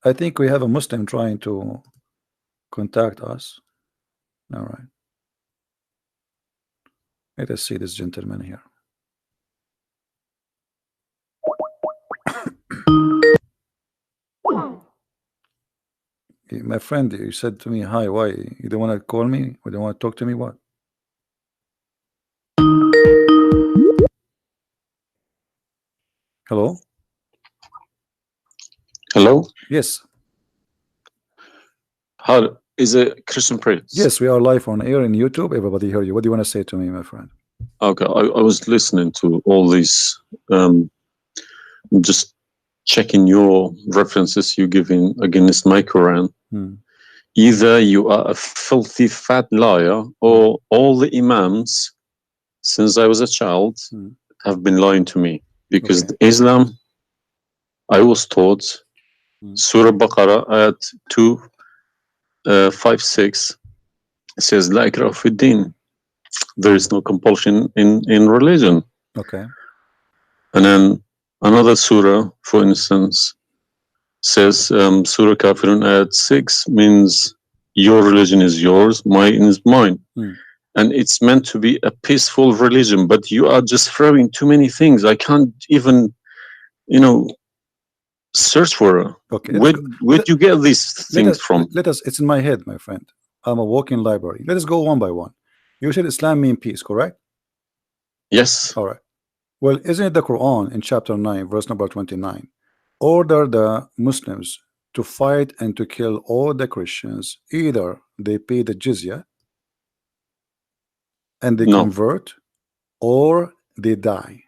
I think we have a Muslim trying to contact us. All right. Let us see this gentleman here. My friend, you said to me, hi, why? You don't want to call me? You don't want to talk to me? What? Hello? Hello? Yes. How is it Christian Prince? Yes, we are live on air in YouTube. Everybody hear you. What do you want to say to me, my friend? Okay, I was listening to all these, just checking your references you giving against my Quran. Either you are a filthy fat liar, or all the imams since I was a child have been lying to me, because Islam, I was taught Surah Baqarah ayat 256 says La ikraha fi din. There is no compulsion in religion. Okay. And then another surah, for instance, says Surah Kafirun ayat 6 means your religion is yours, mine is mine. And it's meant to be a peaceful religion, but you are just throwing too many things. I can't even, search for it. Okay. Where do you get these things from? It's in my head, my friend. I'm a walking library. Let us go one by one. You said Islam means peace, correct? Yes. All right. Well, isn't it the Quran in chapter 9, verse number 29, order the Muslims to fight and to kill all the Christians, either they pay the jizya and they convert, or they die?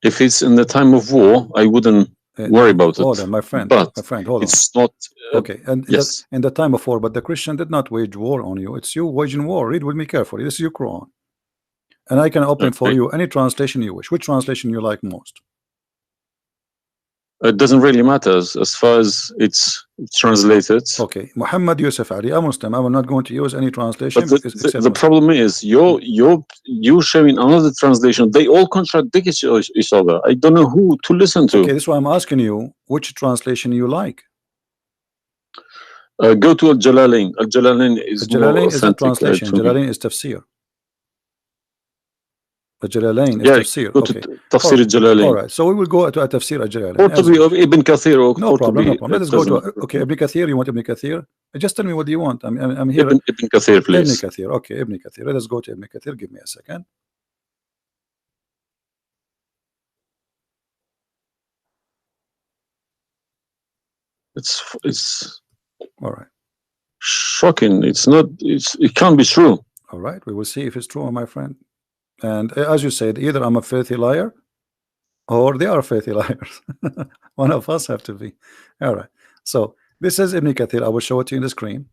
If it's in the time of war, I wouldn't worry about it. Hold on, my friend. But my friend, hold it's on. not. Okay, and yes, in the time of war, but the Christian did not wage war on you. It's you waging war. Read with me carefully. This is your Quran, and I can open for you any translation you wish. Which translation you like most? It doesn't really matter as far as it's translated. Okay, Muhammad Yusuf Ali, a Muslim. I will not going to use any translation. But the problem is you're showing another translation. They all contradict each other. I don't know who to listen to. Okay, this is why I'm asking you which translation you like. Go to Al-Jalalain. Al-Jalalain is Al-Jalalain is a translation. Jalalain is tafsir. Al-Jalalain is tafsir. Okay. Tafsir Al-Jalalain. All right. So we will go to a tafsir Al-Jalalain. Or to be Ibn Kathir. No problem. No problem. Let us go to Ibn Kathir. You want Ibn Kathir? Just tell me what do you want. I'm here. Ibn Kathir, please. Ibn Kathir. Okay, Ibn Kathir. Let us go to Ibn Kathir. Give me a second. It's all right. Shocking. It's not. It can't be true. All right. We will see if it's true, my friend. And as you said, either I'm a filthy liar, or they are filthy liars. One of us have to be. All right. So this is Ibn Kathir. I will show it to you in the screen.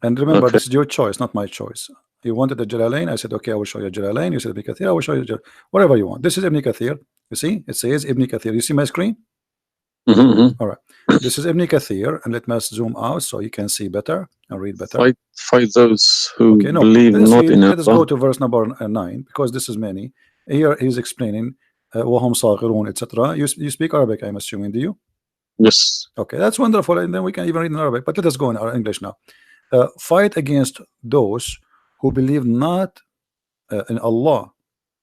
And remember, this is your choice, not my choice. You wanted the Jalalain. I said, okay, I will show you Jalalain. You said Ibn Kathir. I will show you whatever you want. This is Ibn Kathir. You see, it says Ibn Kathir. You see my screen? All right. This is Ibn Kathir, and let me zoom out so you can see better and read better. Fight those who believe not in Allah. Let us go to verse number 9, because this is many. Here he's explaining وهم صاغرون, etc. You speak Arabic, I'm assuming, do you? Yes. Okay, that's wonderful, and then we can even read in Arabic. But let us go in our English now. Fight against those who believe not in Allah,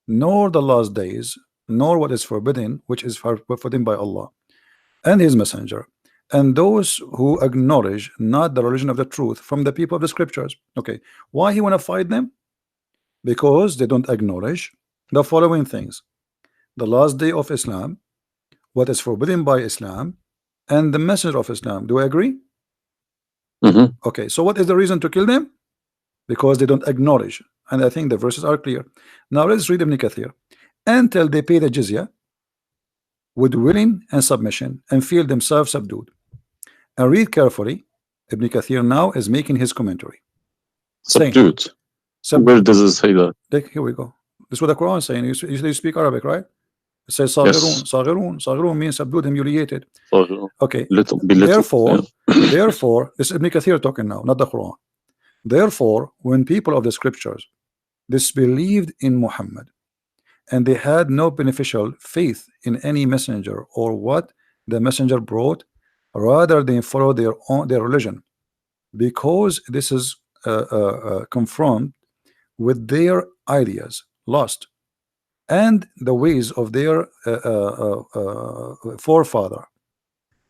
nor the last days, nor what is forbidden, which is forbidden by Allah and His Messenger, and those who acknowledge not the religion of the truth from the people of the scriptures. Okay, why he want to fight them? Because they don't acknowledge the following things: the last day of Islam, what is forbidden by Islam, and the messenger of Islam. Do I agree? Okay, so what is the reason to kill them? Because they don't acknowledge, and I think the verses are clear. Now let's read Ibn Kathir. Until they pay the jizya with willing and submission and feel themselves subdued. And read carefully. Ibn Kathir now is making his commentary. Subdued. Where does it say that? Here we go. This is what the Quran is saying. You speak Arabic, right? It says Saghirun. Saghirun. Saghirun means subdued, humiliated. Okay. Therefore, this is Ibn Kathir talking now, not the Quran. Therefore, when people of the scriptures disbelieved in Muhammad, and they had no beneficial faith in any messenger or what the messenger brought, rather than follow their religion, because this is confirmed with their ideas lost and the ways of their forefather,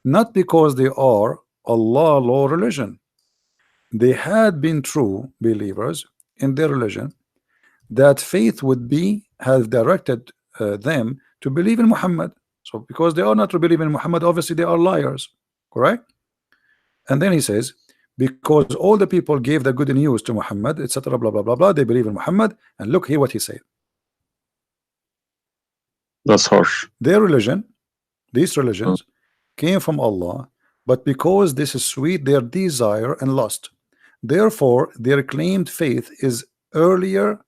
not because they are Allah law religion. They had been true believers in their religion, that faith would be have directed them to believe in Muhammad. So because they are not to believe in Muhammad, obviously they are liars, correct? And then he says, because all the people gave the good news to Muhammad, etc., blah blah blah blah, they believe in Muhammad. And look here what he said. That's harsh. Their religion, these religions, came from Allah, but because this is sweet, their desire and lust. Therefore, their claimed faith is earlier,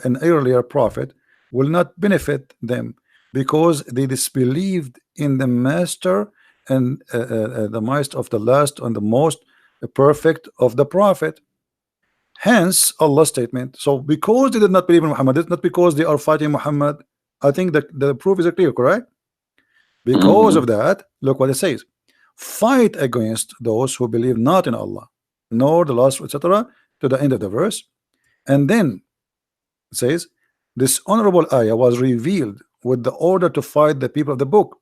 an earlier prophet will not benefit them, because they disbelieved in the master and the most of the last and the most perfect of the prophet. Hence Allah's statement. So because they did not believe in Muhammad, it's not because they are fighting Muhammad. I think that the proof is clear, correct? Because of that, look what it says: fight against those who believe not in Allah, nor the last, etc., to the end of the verse. And then it says, this honorable ayah was revealed with the order to fight the people of the book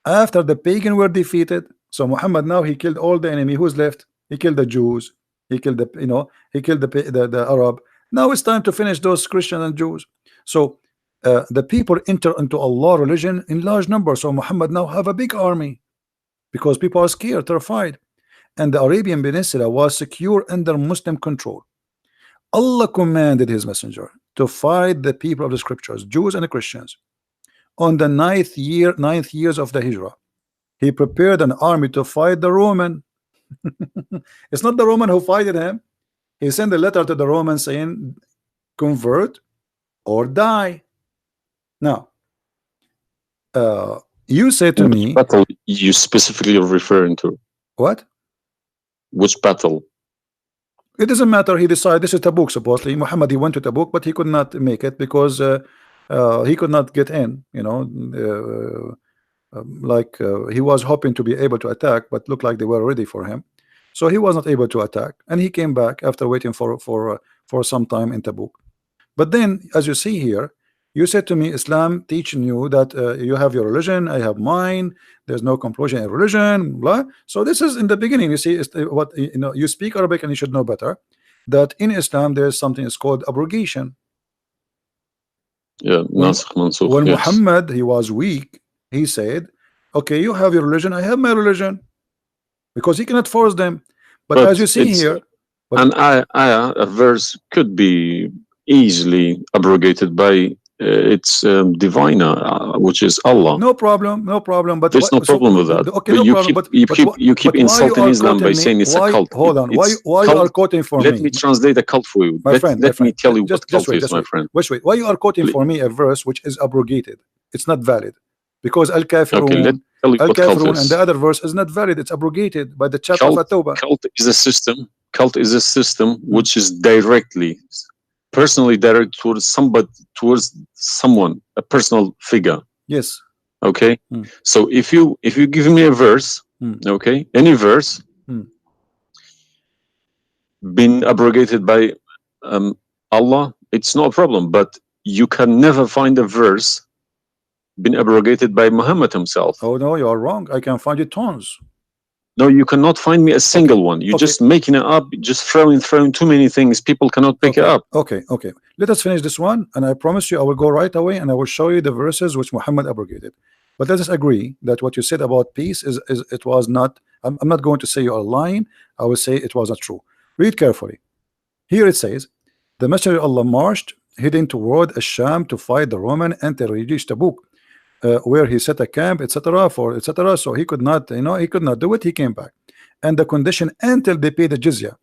after the pagan were defeated. So Muhammad now he killed all the enemy. Who's left? He killed the Jews. He killed the he killed the Arab. Now it's time to finish those Christians and Jews. So the people enter into Allah religion in large numbers. So Muhammad now have a big army because people are scared, terrified, and the Arabian Peninsula was secure under Muslim control. Allah commanded his messenger to fight the people of the scriptures, Jews and Christians. On the ninth years of the Hijrah, he prepared an army to fight the Roman. It's not the Roman who fighted him. He sent a letter to the Romans saying, convert or die. Now, you said to me, battle you specifically referring to? What? Which battle? It doesn't matter. He decided this is Tabuk. Supposedly, Muhammad he went to Tabuk, but he could not make it because he could not get in. He was hoping to be able to attack, but looked like they were ready for him, so he was not able to attack, and he came back after waiting for some time in Tabuk. But then, as you see here, you said to me, Islam teaching you that you have your religion, I have mine. There's no compulsion in religion, blah. So this is in the beginning. You see, what you speak Arabic and you should know better that in Islam there is something is called abrogation. Yeah, when yes. Muhammad he was weak, he said, okay, you have your religion, I have my religion, because he cannot force them. But as you see here, a verse could be easily abrogated by its diviner, which is Allah. No problem, no problem. But there's no problem with that. Okay, no problem. You keep insulting Islam by saying it's a cult. Hold on. Why you are quoting for me? Let me translate a cult for you. Let me tell you what cult is, my friend. Wait. Why you are quoting for me a verse which is abrogated? It's not valid because Al-Kafirun, Al-Kafirun, and the other verse is not valid. It's abrogated by the chapter of At-Tawbah. Cult is a system. Cult is a system which is personally direct towards someone, a personal figure. Yes. Okay. So if you give me a verse, okay, any verse been abrogated by Allah, it's no problem. But you can never find a verse been abrogated by Muhammad himself. Oh no, you are wrong. I can find you tons. No, you cannot find me a single one. You're just making it up, just throwing too many things. People cannot pick it up. Okay. Let us finish this one, and I promise you I will go right away and I will show you the verses which Muhammad abrogated. But let us agree that what you said about peace is it was not. I'm not going to say you are lying. I will say it was not true. Read carefully. Here it says, the Messenger of Allah marched heading toward Asham to fight the Roman until he reached Tabuk, where he set a camp, etc. So he could not, he could not do it. He came back, and the condition until they pay the jizya.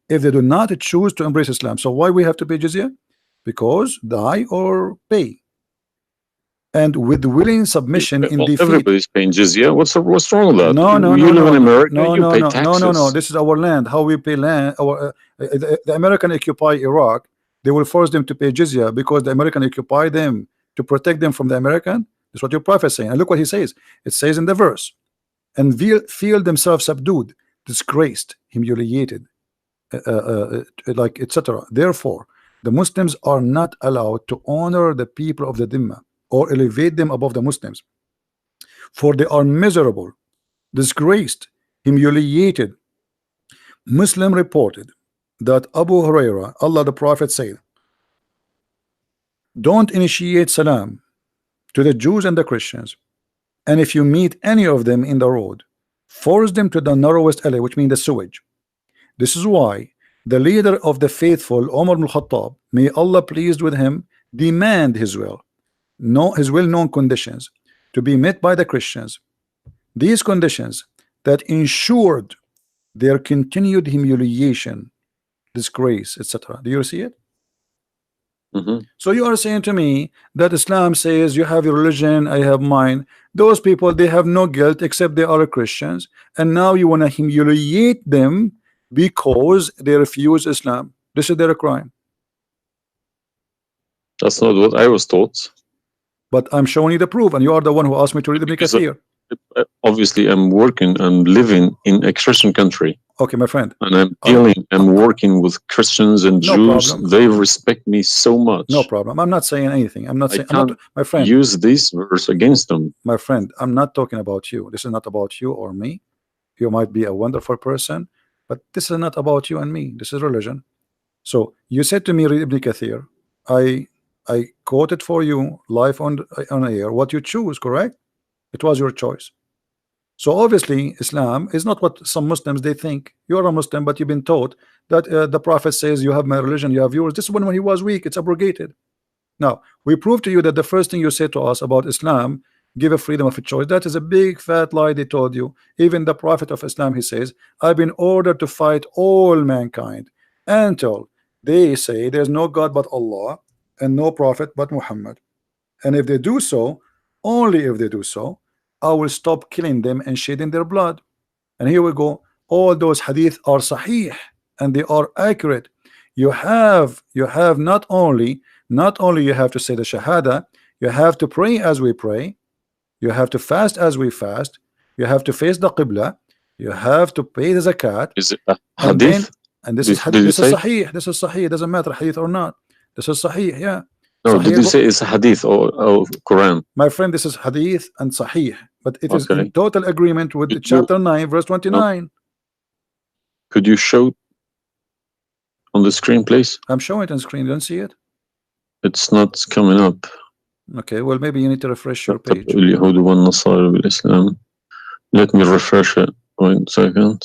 If they do not choose to embrace Islam, so why we have to pay jizya? Because die or pay. And with willing submission in defeat. Everybody's paying jizya. What's wrong with that? No. You live in America. You pay taxes. No. This is our land. How we pay land? The American occupy Iraq. They will force them to pay jizya because the American occupy them to protect them from the American. That's what your prophet is saying. And look what he says. It says in the verse, and feel themselves subdued, disgraced, humiliated, like etc. Therefore, the Muslims are not allowed to honor the people of the Dhimma or elevate them above the Muslims, for they are miserable, disgraced, humiliated. Muslim reported that Abu Huraira, Allah the Prophet, said, don't initiate salam to the Jews and the Christians, and if you meet any of them in the road, force them to the narrowest alley, which means the sewage. This is why the leader of the faithful, Umar ibn Khattab, may Allah pleased with him, demand his well-known conditions to be met by the Christians. These conditions that ensured their continued humiliation, disgrace, etc. Do you see it? So you are saying to me that Islam says you have your religion, I have mine. Those people, they have no guilt except they are Christians, and now you want to humiliate them because they refuse Islam. This is their crime. That's not what I was taught. But I'm showing you the proof, and you are the one who asked me to read Ibn Kathir. Obviously, I'm working and living in a Christian country. Okay, my friend. And I'm working with Christians and Jews. Problem. They respect me so much. No problem. I'm not saying anything. I'm not saying. My friend. Use this verse against them. My friend, I'm not talking about you. This is not about you or me. You might be a wonderful person, but this is not about you and me. This is religion. So you said to me, read Ibn Kathir. I quoted for you live on air what you choose, correct? It was your choice. So obviously Islam is not what some Muslims they think. You're a Muslim, but you've been taught that the Prophet says you have my religion, you have yours. This is when he was weak, it's abrogated. Now we prove to you that the first thing you say to us about Islam, give a freedom of a choice, that is a big fat lie they told you. Even the Prophet of Islam, he says, I've been ordered to fight all mankind until they say there's no God but Allah and no prophet but Muhammad. And if they do so, only if they do so, I will stop killing them and shedding their blood. And here we go. All those hadith are sahih and they are accurate. You have not only you have to say the shahada, you have to pray as we pray, you have to fast as we fast, you have to face the qibla, you have to pay the zakat. Is it a hadith? And this is hadith. This is sahih. This is sahih. It doesn't matter hadith or not. This is sahih. Yeah. No, Sahih. did you say it's hadith or Quran? My friend, this is hadith and sahih, but it is in total agreement with the chapter 9 verse 29. No. Could you show on the screen, please? I'm showing it on screen. You don't see it? It's not coming up. Okay, well maybe you need to refresh your page. Let me refresh it. 1 second.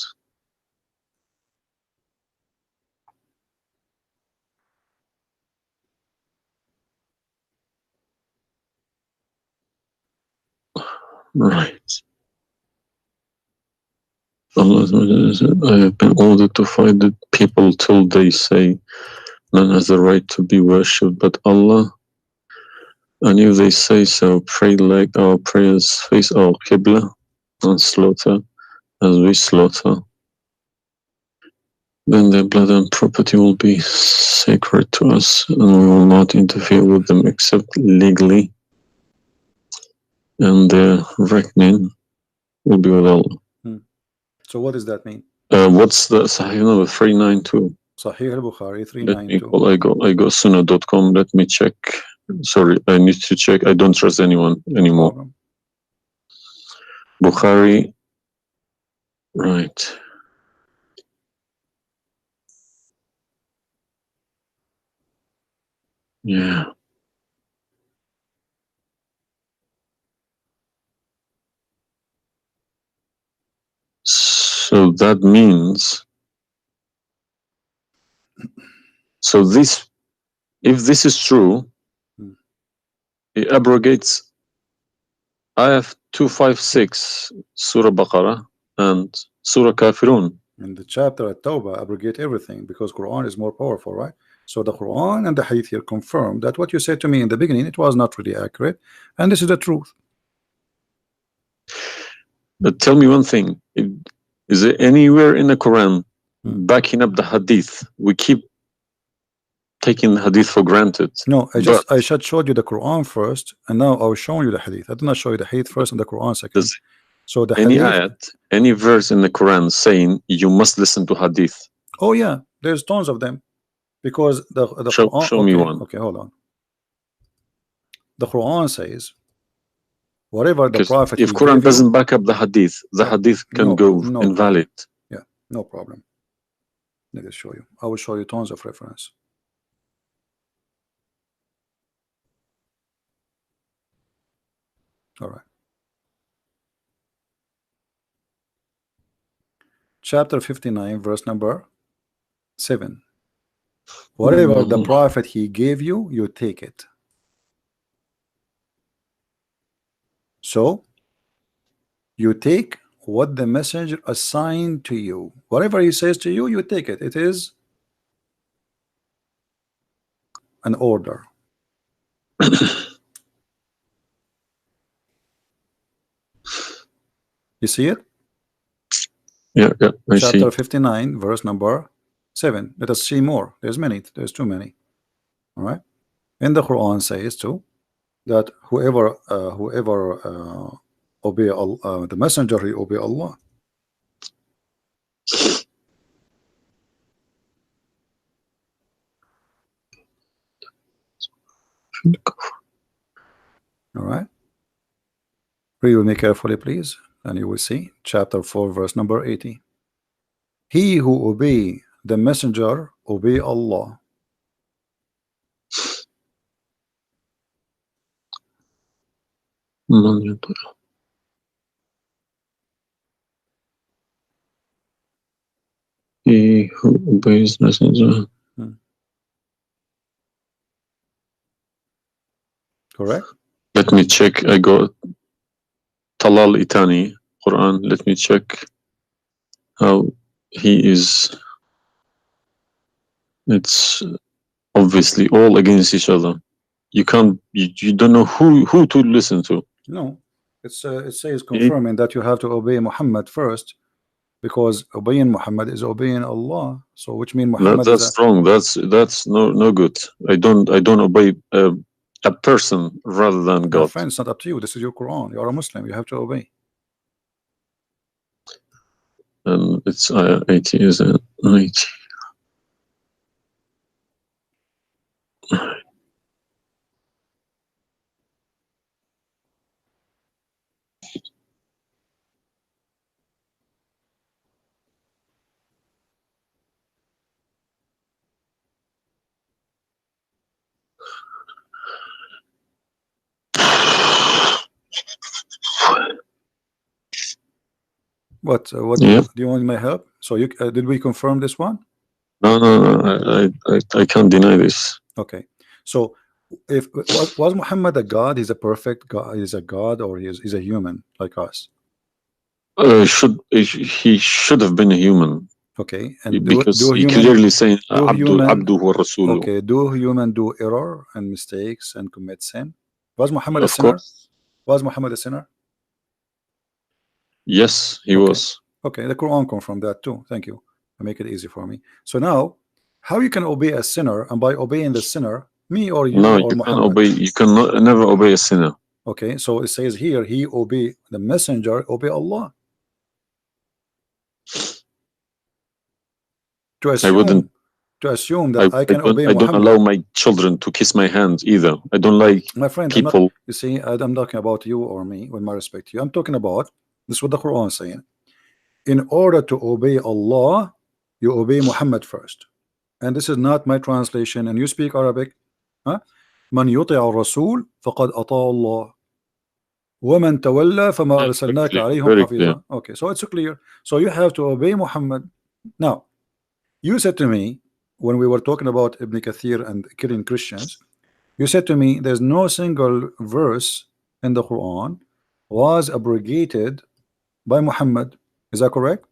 Right. Allah said, I have been ordered to fight the people till they say none has the right to be worshipped but Allah. And if they say so, pray like our prayers, face our Qibla, and slaughter as we slaughter. Then their blood and property will be sacred to us, and we will not interfere with them except legally. And their reckoning will be with Allah. So what does that mean? What's the Sahih number? 392. Sahih al-Bukhari 392. I go sunnah.com. Let me check. Sorry, I need to check. I don't trust anyone anymore. Bukhari. Right. Yeah. So that means, so this, if this is true, it abrogates ayah 256, Surah Baqarah, and Surah Kafirun. In the chapter at Tawbah, abrogate everything because Quran is more powerful, right? So the Quran and the Hadith here confirm that what you said to me in the beginning, it was not really accurate, and this is the truth. But tell me one thing, is there anywhere in the Quran backing up the Hadith? We keep taking the Hadith for granted. No, I just showed you the Quran first, and now I was showing you the Hadith. I did not show you the Hadith first and the Quran second. So the Any hadith, ayat, any verse in the Quran saying you must listen to hadith. oh yeah, there's tons of them, because the Quran. Show me one. Okay, hold on. The Quran says whatever the Because Prophet if he Quran gave doesn't you. back up the hadith can go No invalid. problem. Yeah, no problem. Let me show you. I will show you tons of reference. All right. Chapter 59, verse number 7. Whatever the Prophet he gave you, you take it. So you take what the messenger assigned to you. Whatever he says to you, you take it. It is an order. You see it? Yeah, I see. Chapter 59, verse number 7. Let us see more. There's many. There's too many. All right. And the Quran says too that whoever obey Allah, the messenger, he obey Allah. All right. Read with me carefully, please, and you will see chapter 4, verse number 80. He who obey the messenger obey Allah. He who obeys messenger. Correct? Let me check. I got Talal Itani Quran. Let me check how he is. It's obviously all against each other. You can't. You don't know who to listen to. No, it says confirming that you have to obey Muhammad first, because obeying Muhammad is obeying Allah. So which means Muhammad that's wrong. That's no good. I don't obey a person rather than God. My friend, it's not up to you. This is your Quran. You are a Muslim. You have to obey. And it's 80, isn't it? 80. What Yeah. do you want my help? So you did we confirm this one? No. I can't deny this. Okay. So if was Muhammad a god? He's a perfect god. He's a god, or he's a human like us? He should have been a human. Okay. And because do he human, clearly saying human, wa rasuluh. okay, do human do error and mistakes and commit sin? Was Muhammad a Of sinner? course. Was Muhammad a sinner? Yes, he was. Okay, the Quran confirmed that too. Thank you. Make it easy for me. So now, how you can obey a sinner, and by obeying the sinner, me or you No, or you Muhammad? can't obey. You cannot never obey a sinner. Okay, so it says here, he obey the messenger, obey Allah. To assume that I can obey Muhammad. I don't allow my children to kiss my hands either. I don't like my friend, people. you see, I'm talking about you or me, with my respect to you. I'm talking about this is what the Quran is saying. In order to obey Allah, you obey Muhammad first. And this is not my translation. And you speak Arabic. من يطع الرسول فقد أطاع الله ومن تولى فما أرسلناك عليهم حفيظا. Okay, so it's clear. So you have to obey Muhammad. Now, you said to me when we were talking about Ibn Kathir and killing Christians, you said to me there's no single verse in the Quran was abrogated by Muhammad. Is that correct?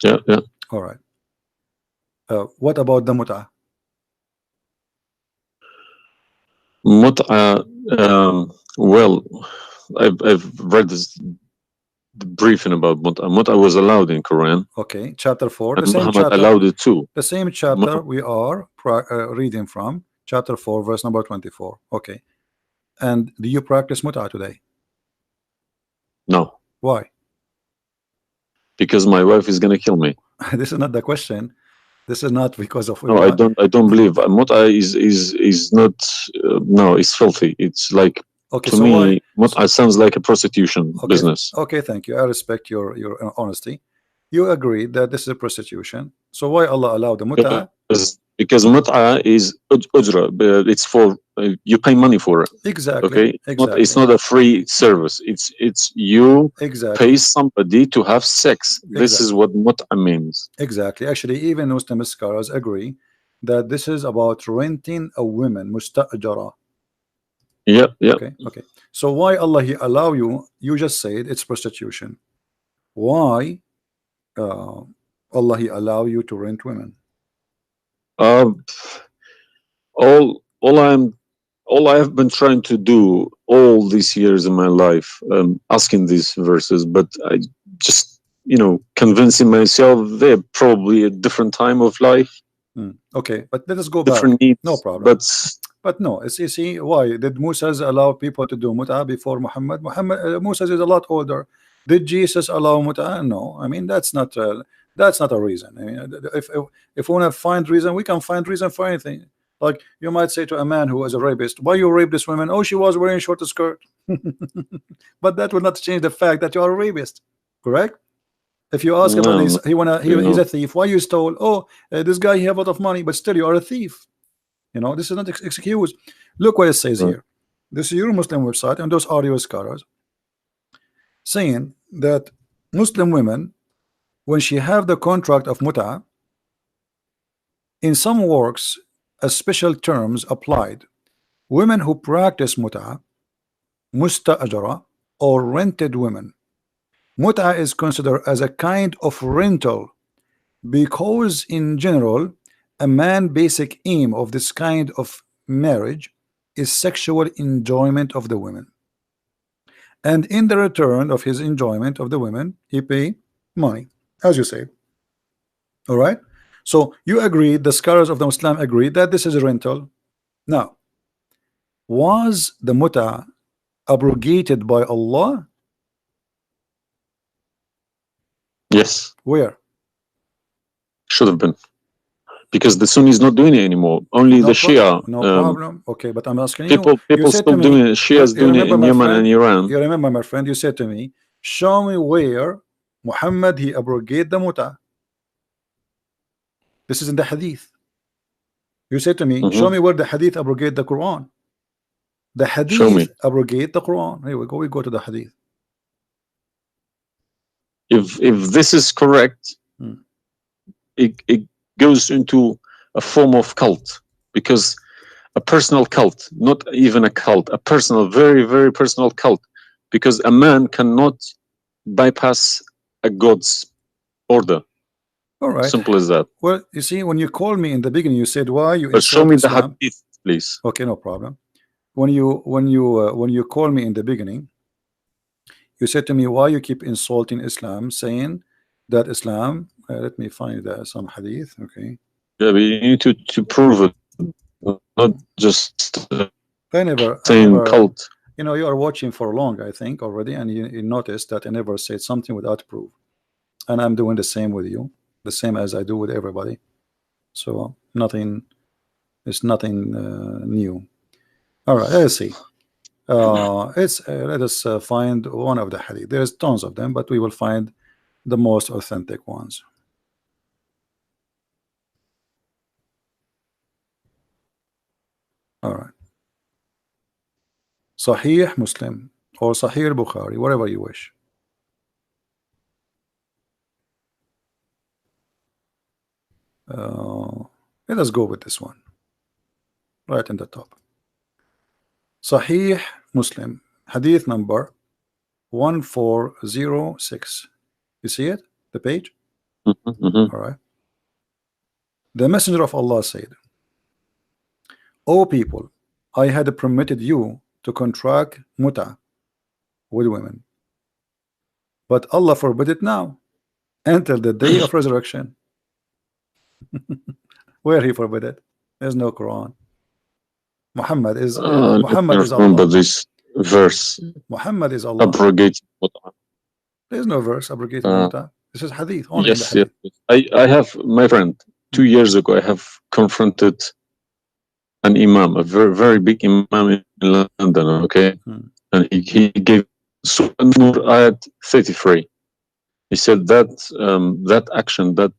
Yeah. All right. What about the mut'ah? Mut'ah, well, I've read this briefing about mut'ah. Mut'ah was allowed in Quran. Okay, chapter 4. And Muhammad allowed it too. The same chapter we are reading from, chapter 4, verse number 24. Okay. And do you practice mut'ah today? No. Why? Because my wife is gonna kill me. This is not the question. This is not because of No, what. I don't believe mut'a is not. No, it's filthy. It's like, Okay, to so why? me, mut'a sounds like a prostitution Okay, business. okay, thank you. I respect your honesty. You agree that this is prostitution. So why Allah allowed the mut'a? Because mut'a is ujra. It's for you pay money for it. Exactly. Okay, Exactly. it's not a free service. It's you Exactly. pay somebody to have sex. This is what mut'a means. Exactly. Actually, even Muslim scholars agree that this is about renting a woman, musta'jara. Yeah, yeah. Okay, okay. So why Allah He allow you? You just said it's prostitution. Why Allah He allow you to rent women? Um, all I have been trying to do all these years in my life, asking these verses, but I just, convincing myself they're probably a different time of life, Okay, but let us go back. different needs. No problem. But no, it's you see why did Moses allow people to do mut'a before Muhammad? Moses is a lot older. Did Jesus allow mut'a? No, I mean that's not a reason. I mean, if we want to find reason, we can find reason for anything. Like you might say to a man who is a rapist, why you rape this woman? Oh, she was wearing short skirt. But that will not change the fact that you are a rapist, correct? If you ask him and he's a thief, why you stole? Oh, this guy he have a lot of money, but still you are a thief. This is not excuse. Look what it says here. This is your Muslim website and those audio scholars saying that Muslim women, when she have the contract of mut'a, in some works a special terms applied. Women who practice mut'a, musta'ajara, or rented women. Mut'a is considered as a kind of rental because in general a man's basic aim of this kind of marriage is sexual enjoyment of the women, and in the return of his enjoyment of the women he pay money, as you say. All right, so you agree, the scholars of the Muslim agree that this is a rental. Now, was the mut'a abrogated by Allah? Yes. Where? Should have been. Because the Sunni is not doing it anymore. Only the Shia. No problem. Okay, but I'm asking people you said still to me, doing it. Shia's doing it in Yemen and Iran. You remember, my friend, you said to me, show me where Muhammad he abrogated the mut'a. This is in the hadith. You said to me, show me where the hadith abrogate the Quran. The hadith abrogate the Quran. Here we go to the hadith. If this is correct, it goes into a form of cult, because a personal cult, not even a cult, a personal, very, very personal cult, because a man cannot bypass a God's order. All right, simple as that. Well, you see, when you called me in the beginning, you said why you. But show me the hadith, please. Okay, no problem. When you call me in the beginning, you said to me why you keep insulting Islam, saying that Islam. Let me find some hadith. Okay. Yeah, but you need to prove it, not just saying cult. You are watching for long, I think, already, and you noticed that I never said something without proof, and I'm doing the same with you, the same as I do with everybody. So it's nothing new. All right, let's see. Let us find one of the hadith. There's tons of them, but we will find the most authentic ones. All right. Sahih Muslim or Sahih Bukhari, whatever you wish. Let us go with this one right in the top. Sahih Muslim, hadith number 1406. You see it, the page? All right. The Messenger of Allah said, O people, I had permitted you to contract mut'a with women, but Allah forbid it now until the day of resurrection. Where he forbid it? There's no Quran. Muhammad is Allah. Remember this verse. Muhammad is Allah. Abrogate mut'a. There's no verse abrogating the muta. This is hadith, only in the Yes, yes. hadith. I have, my friend, 2 years ago, I have confronted an imam, a very, very big imam in London, okay? And he gave Surah An-Nur ayat 33. He said that that action, that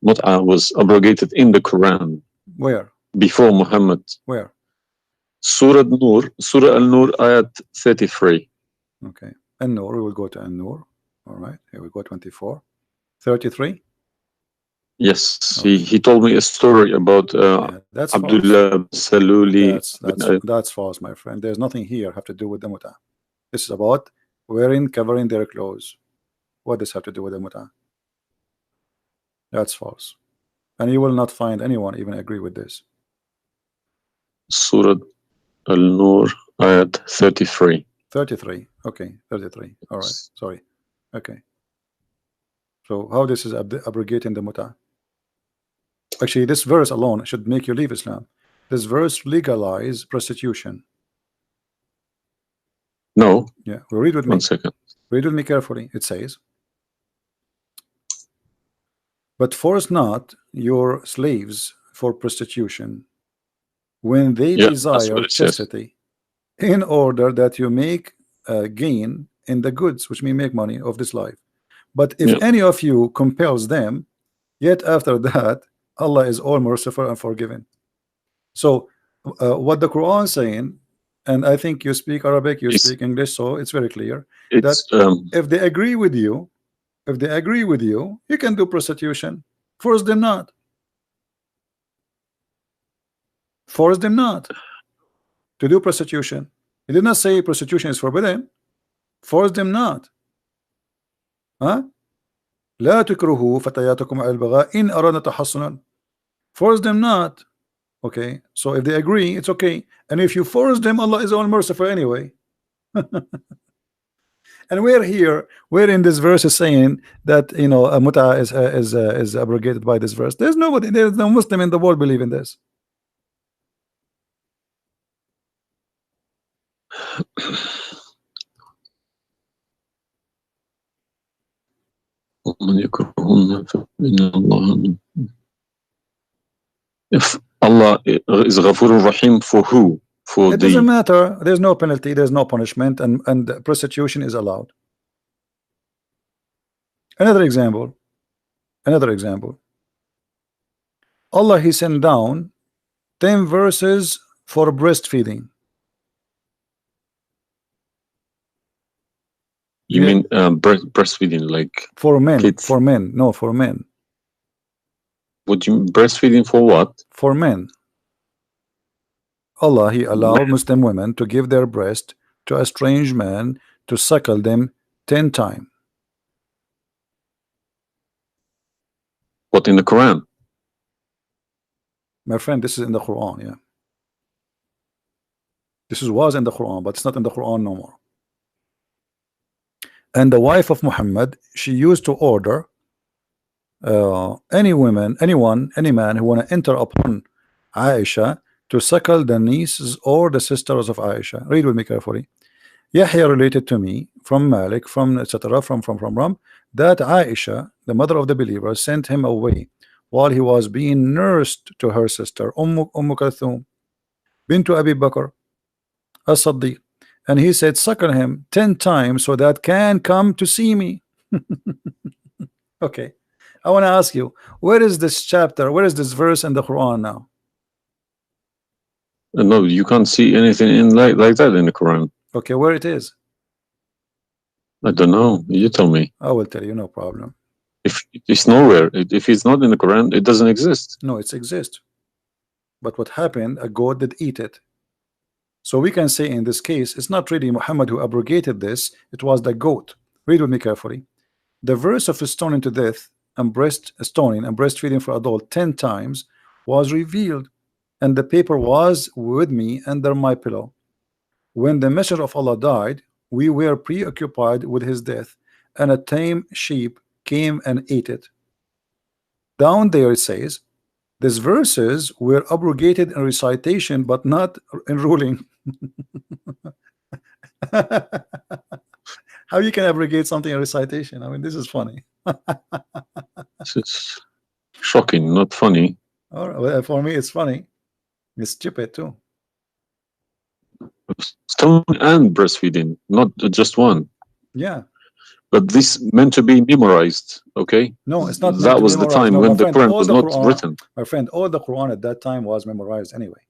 mut'ah was abrogated in the Quran. Where? Before Muhammad. Where? Surah An-Nur, Surah Al-Nur ayat 33. Okay. An-Nur, we will go to An-Nur. All right, here we go, 24. 33? Yes, Okay. he told me a story about that's Abdullah Saluli. That's false, my friend. There's nothing here have to do with the muta. This is about covering their clothes. What does have to do with the muta? That's false, and you will not find anyone even agree with this. Surah Al-Nur ayat 33. 33. Okay, 33. All right. Sorry. Okay. So how this is abrogating the muta? Actually, this verse alone should make you leave Islam. This verse legalize prostitution. No. Yeah. Well, read with me. 1 second. Read with me carefully. It says, "But force not your slaves for prostitution when they desire chastity, in order that you make gain in the goods," which mean make money of this life. "But if any of you compels them, yet after that Allah is all merciful and forgiving." So what the Quran is saying, and I think you speak Arabic, you speak English, so it's very clear that if they agree with you, you can do prostitution. Force them not. Force them not to do prostitution. He did not say prostitution is forbidden. Force them not. Huh? لا تكرهوا فتياتكم على البغاء إن أردنا تحصنا. Force them not. Okay, so if they agree, it's okay. And if you force them, Allah is all merciful anyway. And we're in this verse is saying that, you know, a muta is abrogated by this verse. There's no Muslim in the world believe in this. If Allah is Ghafur Rahim for who? It doesn't matter. There's no penalty, there's no punishment, and prostitution is allowed. Another example. Allah, He sent down 10 verses for breastfeeding. You mean breastfeeding, like for men? Kids. For men, no, for men. Would you breastfeeding for what? For men. Allah, He allowed Muslim women to give their breast to a strange man to suckle them 10 times. What, in the Quran? My friend, this is in the Quran, yeah. This was in the Quran, but it's not in the Quran no more. And the wife of Muhammad, she used to order any man who want to enter upon Aisha to suckle the nieces or the sisters of Aisha. Read with me carefully. Yahya related to me from Malik, from etc. from that Aisha, the mother of the believer, sent him away while he was being nursed to her sister Kulthum bint Abi Bakr as-Siddiq, and he said, suckle him 10 times so that can come to see me. Okay, I want to ask you, where is this chapter, where is this verse in the Quran now? No, you can't see anything in like that in the Quran. Okay, where it is? I don't know. You tell me. I will tell you, no problem. If it's nowhere, if it's not in the Quran, it doesn't exist. No, it exists. But what happened? A goat did eat it. So we can say in this case, it's not really Muhammad who abrogated this. It was the goat. Read with me carefully. The verse of stoning to death and stoning and breastfeeding for adult 10 times was revealed, and the paper was with me under my pillow. When the messenger of Allah died, we were preoccupied with his death, and a tame sheep came and ate it. Down there it says, these verses were abrogated in recitation but not in ruling. How you can abrogate something in recitation? I mean, this is funny. This is shocking, not funny. All right, well, for me, it's funny. It's stupid too. Stoning and breastfeeding, not just one. Yeah. But this meant to be memorized, okay? No, it's not meant That to be was the memorized. time No, when my the friend, Quran all was the not Quran, written. my friend, all the Quran at that time was memorized anyway.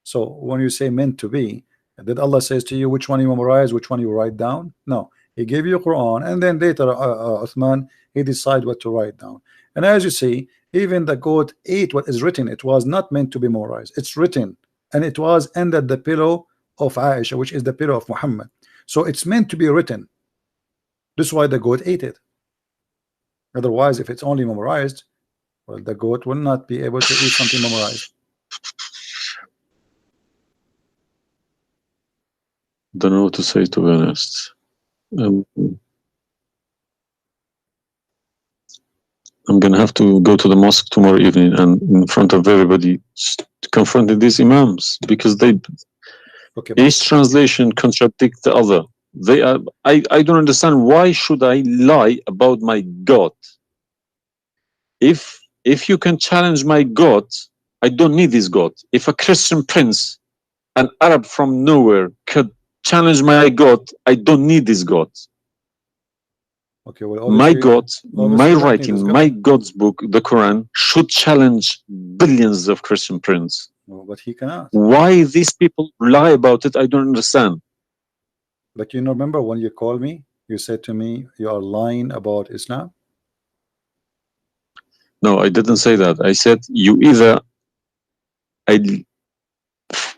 So when you say meant to be, did Allah says to you which one you memorize, which one you write down? No, He gave you Quran, and then later Uthman, he decided what to write down. And as you see, even the goat ate what is written. It was not meant to be memorized. It's written, and it was under the pillow of Aisha, which is the pillow of Muhammad. So it's meant to be written. This is why the goat ate it. Otherwise, if it's only memorized, well, the goat will not be able to eat something memorized. Don't know what to say, to be honest. I'm gonna have to go to the mosque tomorrow evening and in front of everybody confront these imams, because they each translation contradicts the other. They are. I don't understand, why should I lie about my God? If you can challenge my God, I don't need this God. If a Christian prince, an Arab from nowhere, could challenge my God, I don't need this God. Okay, well, my God, my writing, my God's book, the Quran, should challenge billions of Christian princes. No, but he cannot. Why these people lie about it, I don't understand. But you remember when you called me, you said to me, you are lying about Islam? No, I didn't say that. I said you either a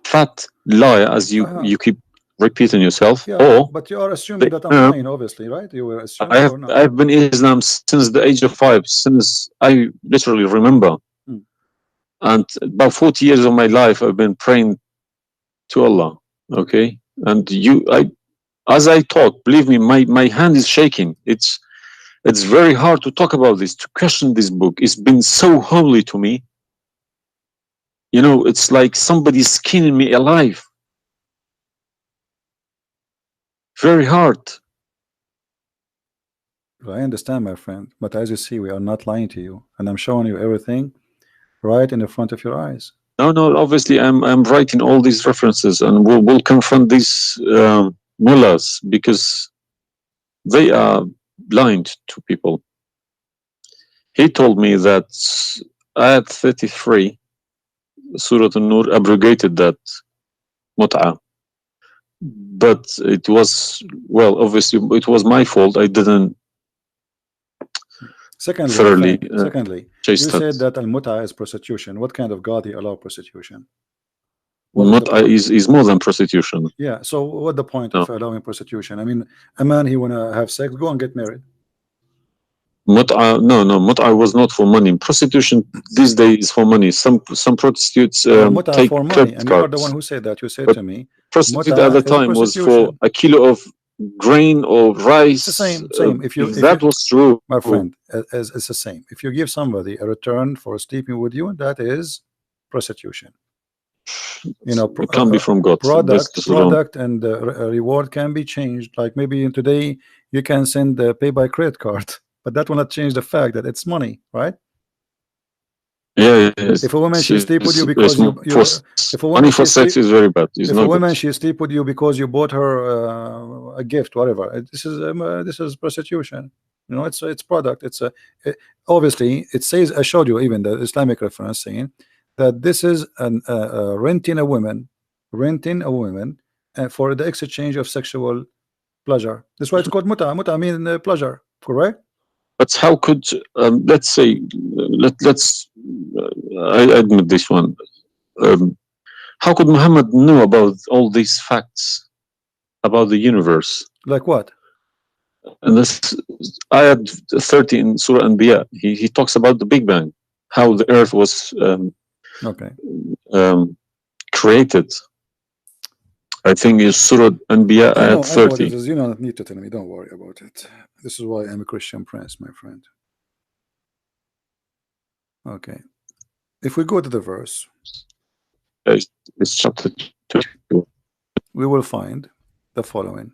fat liar, as you keep repeating yourself, or but you are assuming that I'm lying, obviously, right? You were assuming or not? I've been Islam since the age of 5, since I literally remember. And about 40 years of my life, I've been praying to Allah. Okay, and as I talk, believe me, my hand is shaking. It's very hard to talk about this, to question this book. It's been so holy to me. You know, it's like somebody's skinning me alive. Very hard. I understand, my friend, but as you see, we are not lying to you, and I'm showing you everything right in the front of your eyes. No, obviously I'm writing all these references, and we'll confront these mullahs, because they are blind to people. He told me that Ayat 33, Surah An-Nur, abrogated that mut'ah. But it was, well, obviously it was my fault. I didn't thoroughly you said that al-mut'ah is prostitution. What kind of God he allow prostitution? Mut'ah is more than prostitution. Yeah, so what the point of allowing prostitution? I mean, a man, he wanna have sex, go and get married. Mut'ah, no, mut'ah was not for money. Prostitution these days is for money. Some prostitutes take for money, and you are the one who said that. You said to me, prostitute at the time was for a kilo of grain or rice. It's the same. If that was true, my friend, it's the same. If you give somebody a return for sleeping with you, that is prostitution. You know, it can't be from God. Product and reward can be changed. Like maybe today you can send pay by credit card, but that will not change the fact that it's money, right? Yeah. If a woman she sleep with you because if a woman money for sex is very bad. If a woman she sleep with you because you bought her a gift, whatever, this is prostitution. You know, it's product. Obviously it says, I showed you even the Islamic reference saying that this is renting a woman for the exchange of sexual pleasure. That's why it's called muta. Muta mean pleasure, correct? But how could let's say I admit this one. How could Muhammad know about all these facts about the universe? Like what? And this ayat 30 in Surah Anbiya, he talks about the Big Bang, how the earth was created. I think it's Surah Anbiya ayat 30. You don't need to tell me, don't worry about it. This is why I'm a Christian prince, my friend. Okay. If we go to the verse, it's chapter 2. We will find the following.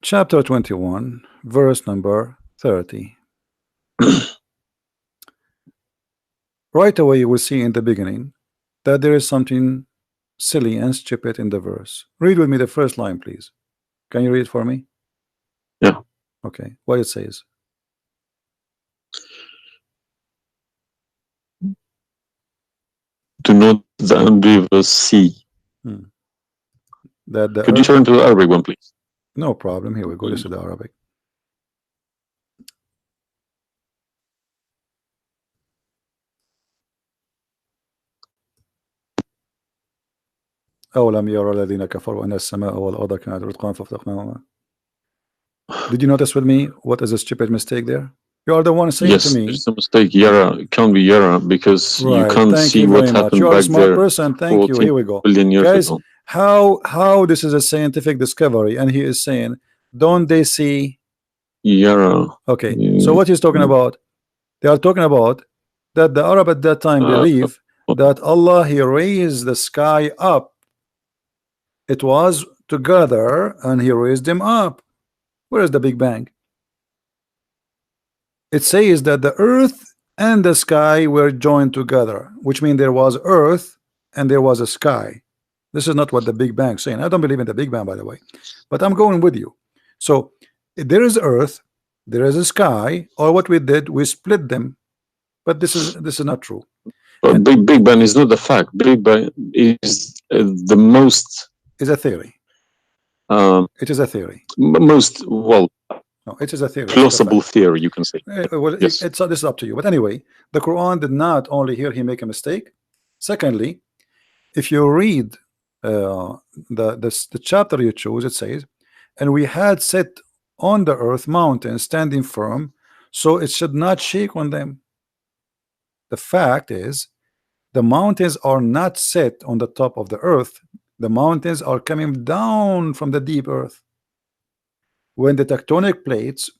chapter 21, verse number 30. Right away you will see in the beginning that there is something silly and stupid in the verse. Read with me the first line, please. Can you read it for me? Yeah. Okay, what it says. Do not the unbelievers see. That the Could you turn to the Arabic one, please? No problem. Here we go. This is the Arabic. أولم يرى الذين كفروا أن السماء والأرض كانت رتقا ففتقناهما. Did you notice with me what is a stupid mistake there? You are the one saying yes, to me. There's a mistake. Yara, it can't be Yara because Right. you can't Thank see you what very much. happened You are a back smart there. person. Thank you. Here we go. Guys, Ago. how this is a scientific discovery, and he is saying, don't they see? Yara. Okay. So what he's talking about? They are talking about that the Arab at that time believe that Allah, he raised the sky up. It was together and he raised them up. Where is the Big Bang? It says that the earth and the sky were joined together, which means there was earth and there was a sky. This is not what the Big Bang is saying. I don't believe in the Big Bang, by the way, but I'm going with you. So there is earth, there is a sky, or what we did, we split them. But this is not true. But Big Bang is not the fact. Big Bang is the most. Is a theory. It is a theory. Most no, it is a theory. Plausible theory, you can say. Well, yes. This is up to you. But anyway, the Quran did not only here he make a mistake. Secondly, if you read the chapter you choose, it says, and we had set on the earth mountains standing firm, so it should not shake on them. The fact is, the mountains are not set on the top of the earth. The mountains are coming down from the deep earth. When the tectonic plates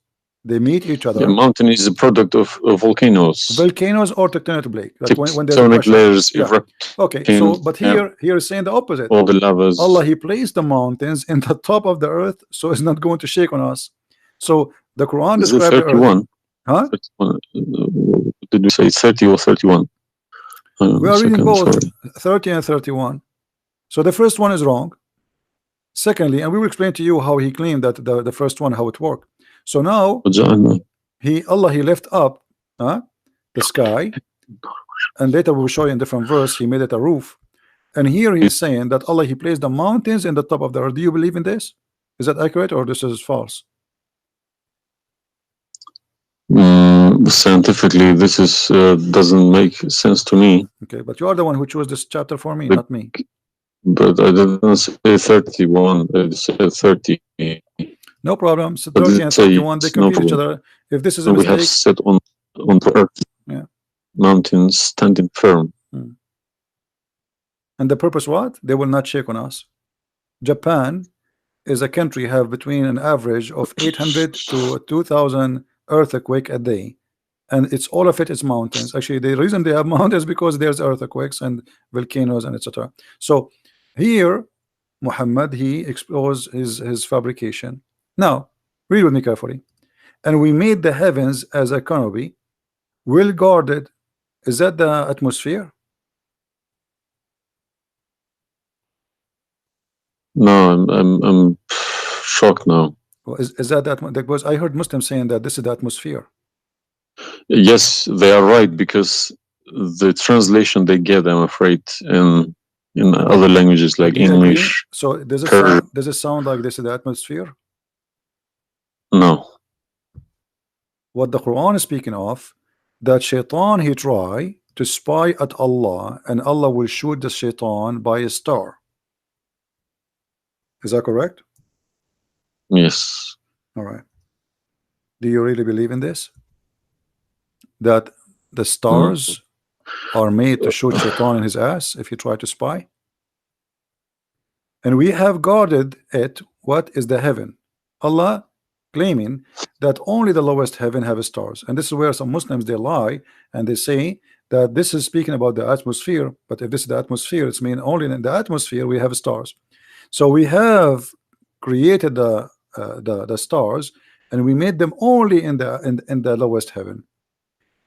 they meet each other. The mountain is a product of volcanoes. Volcanoes or tectonic plate. Like when tectonic layers erupt. Okay, so but here is saying the opposite. All the lavas. Allah, he placed the mountains in the top of the earth, so it's not going to shake on us. So the Quran describes 31. Huh? 31. Did we say 30 or 31? We are reading both 30 and 31. So the first one is wrong. Secondly, and we will explain to you how he claimed that the first one, how it worked. So now Allah he left up the sky, and later we will show you in different verse he made it a roof. And here he's saying that Allah he placed the mountains in the top of the earth. Do you believe in this? Is that accurate or this is false? Scientifically, this is doesn't make sense to me. Okay, but you are the one who chose this chapter for me, not me. But I didn't say 31. I said 30. No problem. So 30 and 31 they complete each other. If this is a mistake, we have set on the earth, mountains standing firm. And the purpose what? They will not shake on us. Japan is a country have between an average of 800 to 2,000 earthquake a day, and it's all of it is mountains. Actually, the reason they have mountains because there's earthquakes and volcanoes and etc. So here Muhammad he exposed his fabrication. Now read with me carefully. And we made the heavens as a canopy, well guarded. Is that the atmosphere? No, I'm shocked now. Well, is that because I heard Muslims saying that this is the atmosphere. Yes, they are right, because the translation they get, I'm afraid, in other languages like English. So does it sound like this is the atmosphere? No. What the Quran is speaking of, that shaitan he try to spy at Allah, and Allah will shoot the shaitan by a star. Is that correct? Yes. All right. Do you really believe in this? That the stars are made to shoot shaitan in his ass if you try to spy? And we have guarded it. What is the heaven? Allah claiming that only the lowest heaven have stars, and this is where some Muslims they lie and they say that this is speaking about the atmosphere. But if this is the atmosphere, it's mean only in the atmosphere we have stars. So we have created a the stars, and we made them only in the lowest heaven,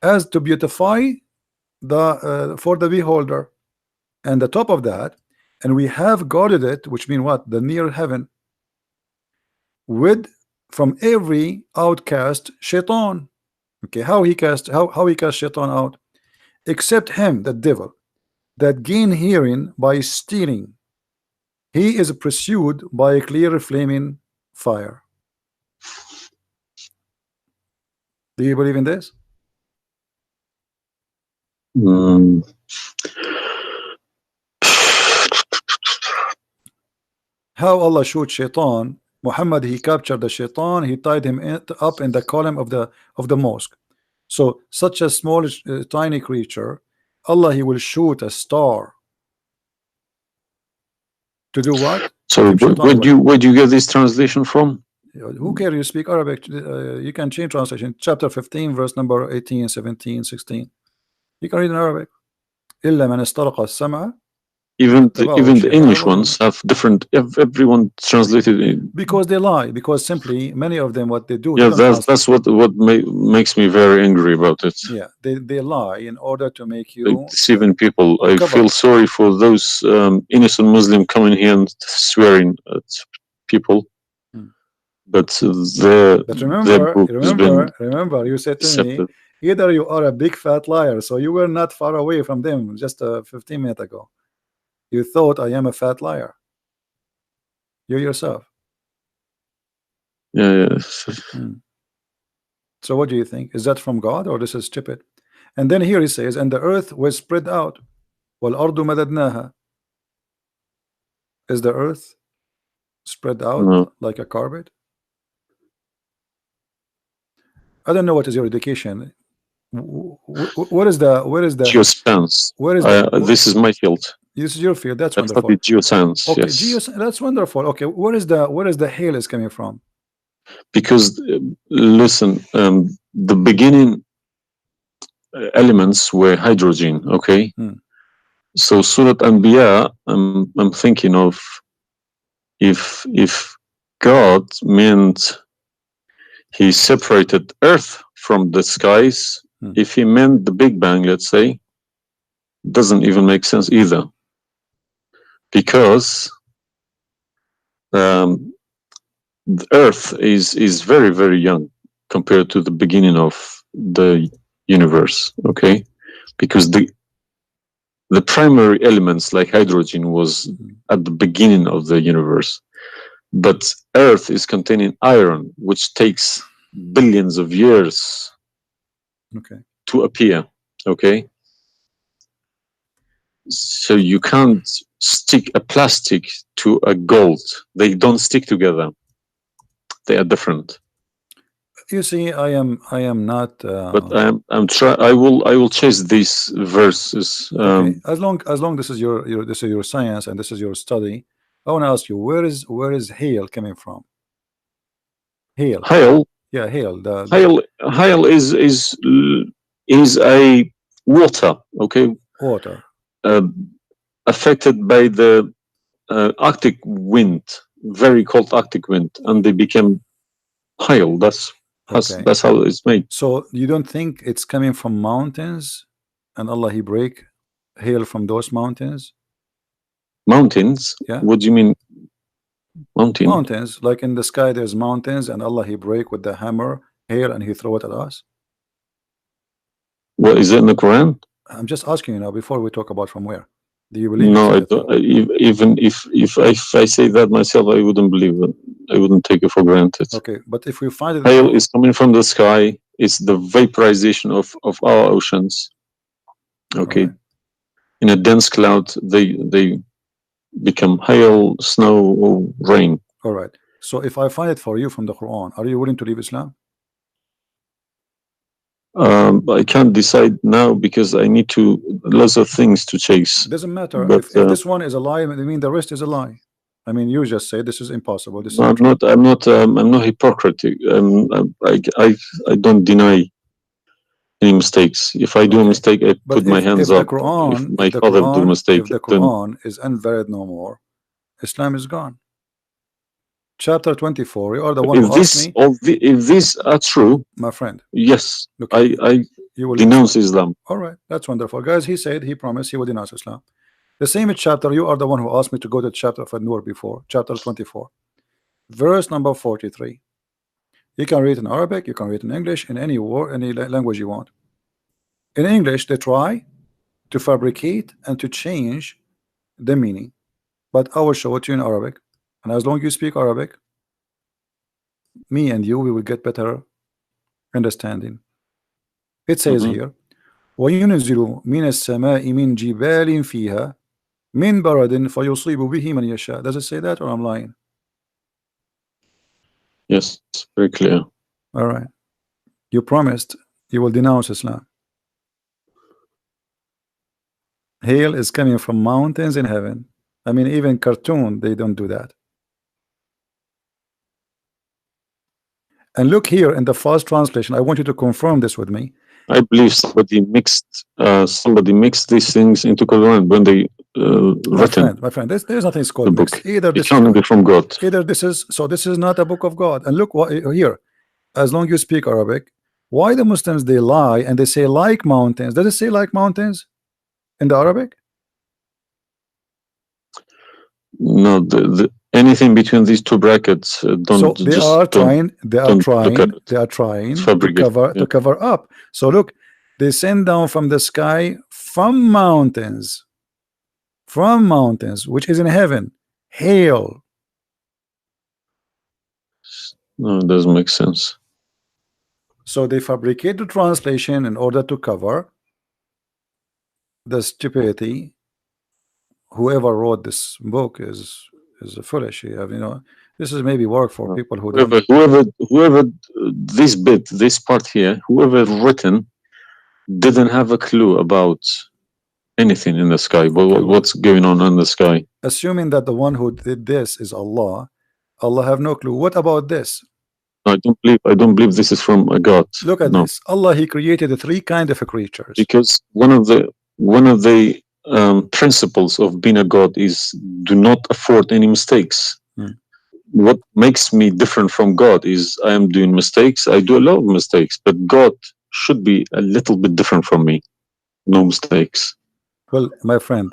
as to beautify the for the beholder, and the top of that, and we have guarded it, which mean what? The near heaven, with from every outcast shaitan. Okay, how he cast shaitan out? Except him, the devil, that gain hearing by stealing. He is pursued by a clear flaming fire. Do you believe in this? Mm. How Allah shoot shaitan? Muhammad, he captured the shaitan, he tied him up in the column of the mosque. So such a small tiny creature, Allah, he will shoot a star to do what? So where do you get this translation from? Who cares? You speak Arabic, you can change translation. Chapter 15 verse number 18, 17, 16. You can read in Arabic. إلا من استرق السمع. Even the English ones have different. Everyone translated it because they lie. Because simply many of them, what they do. Yeah, that's what makes me very angry about it. Yeah, they lie in order to make you deceiving people. I feel sorry for those innocent Muslim coming here and swearing at people. But remember, you said to me, either you are a big fat liar, so you were not far away from them just 15 minutes ago. You thought I am a fat liar. You yourself. Yeah. So what do you think? Is that from God or this is stupid? And then here he says, and the earth was spread out. وَالْأَرْضُ مَدَدْنَاهَا. Is the earth spread out like a carpet? I don't know what is your education. What is the geoscience? This is my field. This is your field. That's wonderful. I studied geoscience. Okay, yes. That's wonderful. Okay, where is the hail is coming from? Because listen, the beginning elements were hydrogen. Okay, so Surat Anbiya, I'm thinking of if God meant he separated earth from the skies, if he meant the Big Bang, let's say, doesn't even make sense either, because the earth is very, very young compared to the beginning of the universe. Okay, because the primary elements like hydrogen was at the beginning of the universe, but earth is containing iron, which takes billions of years to appear. Okay, so you can't stick a plastic to a gold. They don't stick together. They are different. You see, I am not. But I will chase these verses. Okay. As long this is your science and this is your study, I want to ask you, where is hail coming from? Hail. Yeah, hail. Hail is a water. Okay. Water. Affected by the Arctic wind, very cold Arctic wind, and they became hail. That's how it's made. So you don't think it's coming from mountains, and Allah he break hail from those mountains? Mountains? Yeah. What do you mean? Mountains, like in the sky, there's mountains, and Allah he break with the hammer hail, and he throw it at us. What is it in the Quran? I'm just asking you now before we talk about from where. Do you believe? No, I don't. Even if I say that myself, I wouldn't believe it. I wouldn't take it for granted. Okay, but if we find it, hail is coming from the sky. It's the vaporization of our oceans. Okay, right. In a dense cloud, they become hail, snow, or rain. All right. So if I find it for you from the Quran, are you willing to leave Islam? I can't decide now because I need lots of things to chase. Doesn't matter. But, if this one is a lie, I mean the rest is a lie. I mean, you just say this is impossible. This is I'm not hypocritic. I don't deny any mistakes. If I do a mistake, I put my hands up. If my father do a mistake, if the Quran is unvalid no more, Islam is gone. chapter 24. You are the one who asked me. If these are true, my friend, yes, okay, I you will denounce Islam. All right, that's wonderful, guys. He said he promised he will denounce Islam. The same chapter. You are the one who asked me to go to chapter of An-Nur before, chapter 24, verse number 43. You can read in Arabic, you can read in English, in any word, any language you want. In English, they try to fabricate and to change the meaning, but I will show it to you in Arabic, and as long as you speak Arabic, me and you, we will get better understanding. It says here, وَيُنْزِلُ مِنَ السَّمَاءِ مِنْ جِبَالٍ فِيهَا مِنْ بَرَدٍ فَيُصِيبُ بِهِ مَنْ يَشَاءُ. Does it say that, or I'm lying? Yes, very clear. All right. You promised you will denounce Islam. Hail is coming from mountains in heaven. I mean, even cartoon, they don't do that. And look here in the fast translation. I want you to confirm this with me. I believe somebody mixed these things into Quran when they written. My friend, there's nothing called book. mixed. Either this can't be from God. Either this is this is not a book of God. And look what here. As long as you speak Arabic, why the Muslims they lie and they say like mountains? Does it say like mountains in the Arabic? No, anything between these two brackets don't. So they are trying to cover up. So look, they send down from the sky from mountains, which is in heaven, hail. No, it doesn't make sense. So they fabricate the translation in order to cover the stupidity. Whoever wrote this book is foolish. You know, this is maybe work for people who whoever this part here, whoever written didn't have a clue about anything in the sky. What's going on in the sky? Assuming that the one who did this is Allah, Allah have no clue. What about this? I don't believe this is from a God. Look at this. Allah, He created three kind of creatures. Because one of the principles of being a God is do not afford any mistakes. What makes me different from God is I am doing mistakes. I do a lot of mistakes, but God should be a little bit different from me. No mistakes. Well, my friend,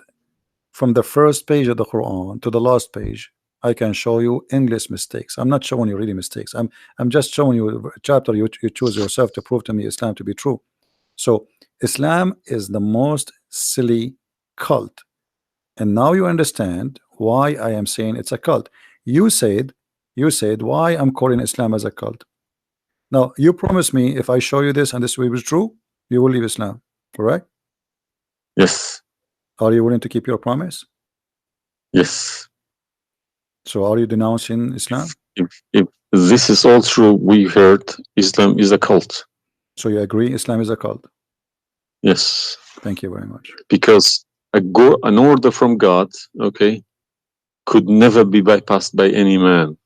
from the first page of the Quran to the last page, I can show you endless mistakes. I'm not showing you really mistakes. I'm just showing you a chapter you choose yourself to prove to me Islam to be true. So Islam is the most silly cult, and now you understand why I am saying it's a cult. You said why I'm calling Islam as a cult. Now you promise me if I show you this and this will be true, you will leave Islam, correct? Yes. Are you willing to keep your promise? Yes. So are you denouncing Islam? If this is all true, we heard Islam is a cult. So you agree Islam is a cult? Yes. Thank you very much. Because an order from God, okay, could never be bypassed by any man.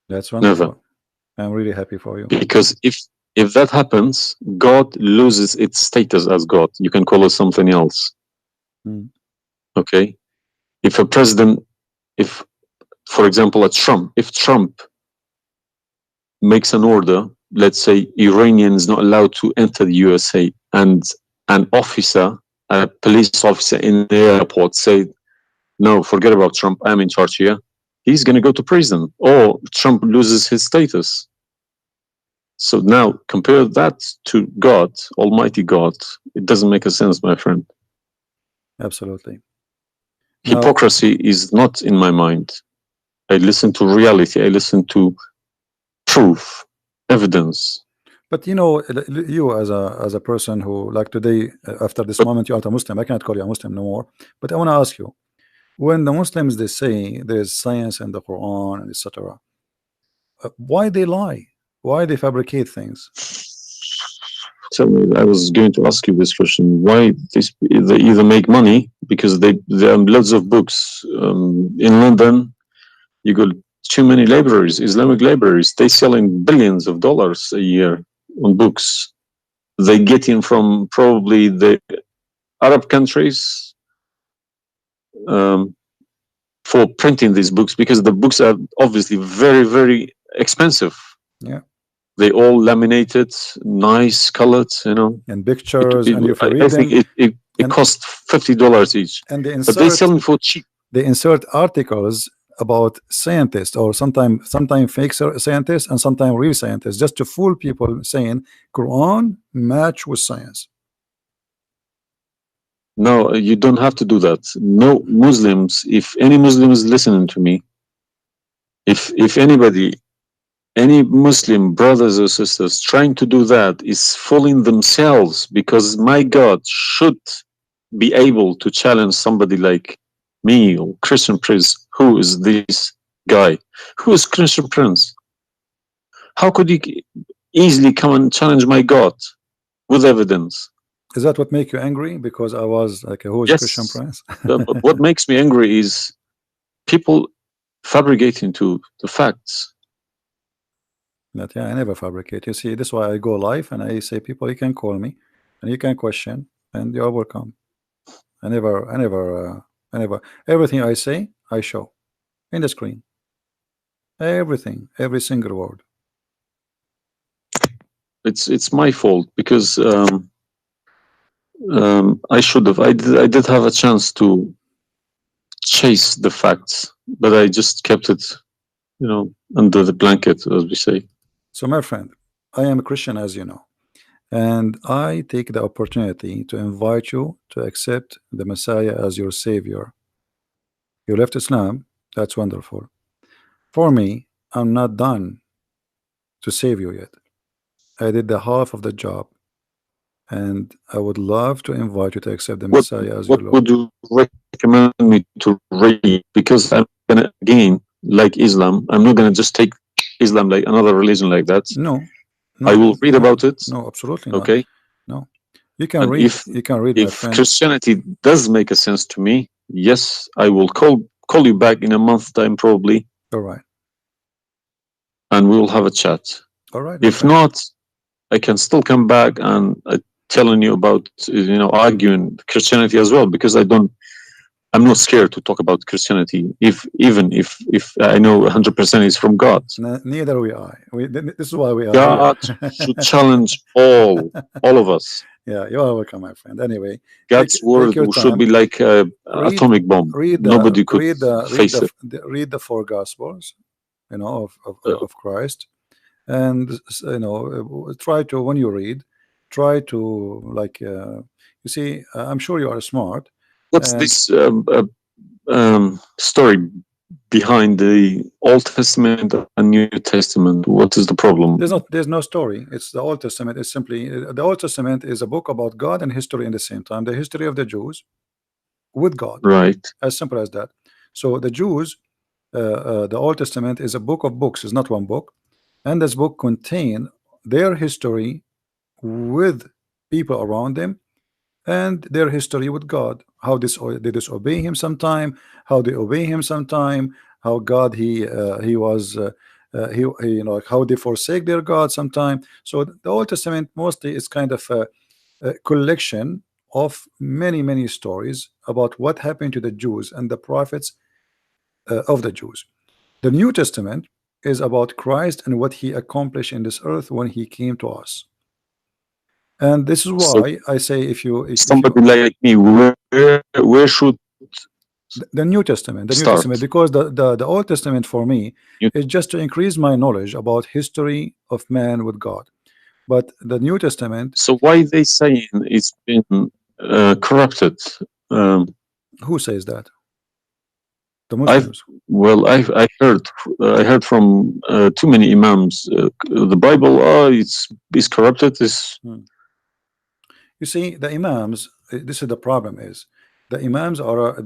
That's wonderful. Never. I'm really happy for you. Because if that happens, God loses its status as God. You can call it something else. Okay? If a president, for example, if Trump makes an order, let's say Iranian is not allowed to enter the USA, and an officer, a police officer in the airport say, no, forget about Trump, I'm in charge here, he's going to go to prison, or Trump loses his status. So now compare that to God, Almighty God. It doesn't make a sense, my friend. Absolutely. Hypocrisy is not in my mind. I listen to reality. I listen to proof, evidence. But you know, you as a person who, like today, after this moment, you are a Muslim. I cannot call you a Muslim no more. But I want to ask you, when the Muslims they say there is science in the Quran, etc., why they lie? Why they fabricate things? Tell me, I was going to ask you this question. Why they either make money because there are loads of books in London. You got too many libraries, Islamic libraries. They selling billions of dollars a year on books. They get in from probably the Arab countries, for printing these books, because the books are obviously very, very expensive. Yeah. They all laminated, nice colored, and pictures, and if you I read think them, it cost $50 each, and but they sell them for cheap. they insert articles about scientists, or sometimes fake scientists and sometimes real scientists, just to fool people, saying Quran match with science. No, you don't have to do that. No Muslims, if any Muslim is listening to me, if anybody, any Muslim brothers or sisters trying to do that is fooling themselves, because my God should be able to challenge somebody like me or Christian Prince. Who is this guy? Who is Christian Prince? How could he easily come and challenge my God with evidence? Is that what make you angry? Because I was like, who is Yes. Christian Prince? What makes me angry is people fabricating to the facts. But yeah, I never fabricate. You see, this is why I go live and I say, people, you can call me and you can question, and you are welcome. I never, everything I say, I show in the screen. Everything, every single word. It's my fault, because I should have. I did have a chance to chase the facts, but I just kept it, under the blanket, as we say. So, my friend, I am a Christian, as you know, and I take the opportunity to invite you to accept the Messiah as your Savior. You left Islam, that's wonderful. For me, I'm not done to save you yet. I did the half of the job, and I would love to invite you to accept the Messiah as your What Lord. would you recommend me to read? Because I'm gonna, again, like Islam, I'm not gonna just take Islam like another religion like that. No, I will read about it. No, absolutely not. Okay. No, you can And read. You can read, my if friend. Christianity does make a sense to me, yes, I will call you back in a month's time, probably. All right. And we will have a chat. All right. If not, I can still come back and telling you about, arguing Christianity as well, because I'm not scared to talk about Christianity, even if I know 100% is from God. Neither we are. This is why we are God here. should challenge all of us. Yeah, you are welcome, my friend. Anyway, God's word should be like an atomic bomb. Nobody could face it. Read the four Gospels, of Christ, and try to, when you read, try to, like, you see, I'm sure you are smart. What's this story behind the Old Testament and New Testament? What is the problem? There's no story. It's the Old Testament is simply, the Old Testament is a book about God and history in the same time. The history of the Jews with God, right? As simple as that. So the Jews, the Old Testament is a book of books. It's not one book, and this book contain their history with people around them, and their history with God. How they disobey Him sometime, how they obey Him sometime, how God He was how they forsake their God sometime. So the Old Testament mostly is kind of a collection of many stories about what happened to the Jews and the prophets of the Jews. The New Testament is about Christ and what He accomplished in this earth when He came to us. And this is why I say, if somebody like me, where should the New Testament, because the Old Testament for me is just to increase my knowledge about history of man with God. But the New Testament. So why they saying it's been corrupted? Who says that? The Muslims. I heard from too many imams. The Bible, it's corrupted. You see, the imams. This is the problem. Is the imams are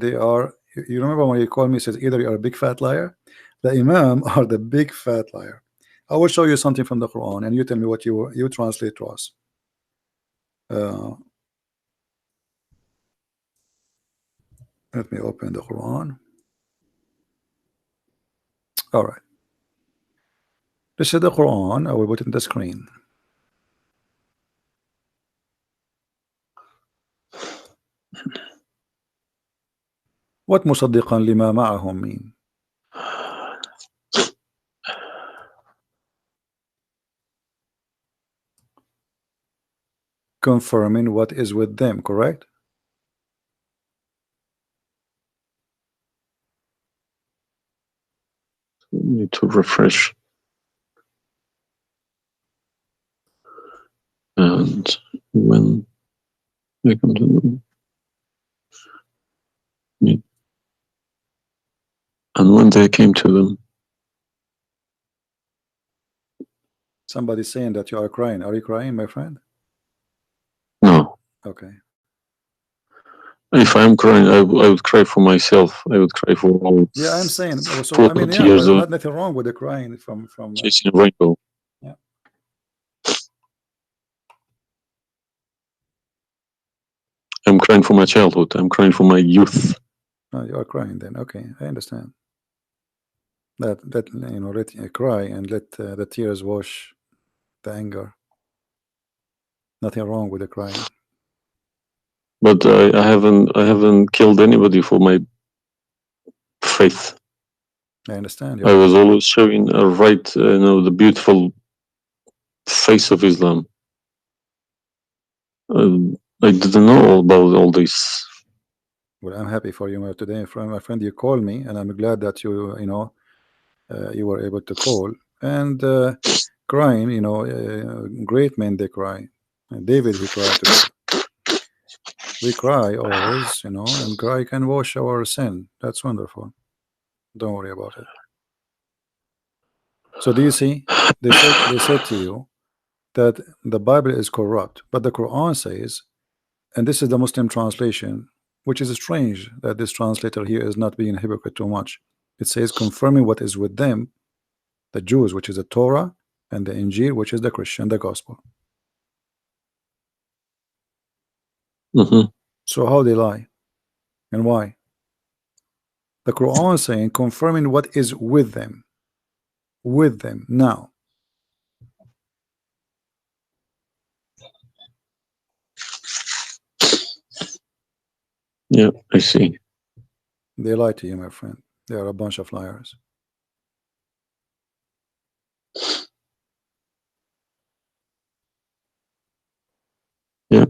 You remember when you called me, says either you are a big fat liar. The imam are the big fat liar. I will show you something from the Quran, and you tell me what you translate to us. Let me open the Quran. All right. This is the Quran. I will put it in the screen. What مصدقا لما معهم mean? Confirming what is with them, correct? Need to refresh. And when they come to them, and when they came to them. Somebody's saying that you are crying. Are you crying, my friend? No. Okay. If I'm crying, I would cry for myself. I would cry for all. Yeah, I'm saying. So I mean, yeah, years well, nothing wrong with the crying from. Chasing a rainbow. Yeah. I'm crying for my childhood. I'm crying for my youth. Oh, you are crying then. Okay, I understand. That you know, let cry and let the tears wash the anger. Nothing wrong with the crying. But I haven't killed anybody for my faith. I understand. I was always showing a right, the beautiful face of Islam. I didn't know about all this. Well, I'm happy for you today, my friend. You called me, and I'm glad that you you were able to call and crying. You know, great men they cry. David, he cried together. We cry always, you know, and cry can wash our sin. That's wonderful. Don't worry about it. So do you see? They said to you that the Bible is corrupt, but the Quran says, and this is the Muslim translation, which is strange that this translator here is not being hypocrite too much. It says confirming what is with them, the Jews, which is the Torah, and the Injil, which is the Christian, the gospel. So how they lie and why? The Quran is saying confirming what is with them now. Yeah, I see. They lie to you, my friend. They are a bunch of liars. Yeah.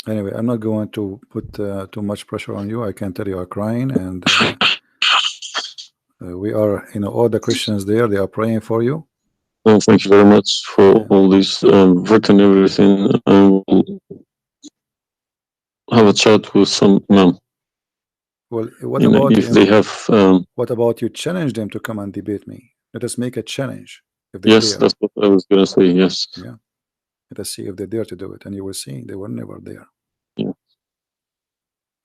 Anyway, I'm not going to put too much pressure on you. I can tell you are crying, and we are, you know, all the Christians there, they are praying for you. Well, thank you very much for all this written everything. I will have a chat with some imam. Well, what about if they have? What about you challenge them to come and debate me? Let us make a challenge. If they Yes, dare. that's what I was gonna say. Yes. Yeah. Let us see if they dare to do it, and you will see they were never there. Yeah.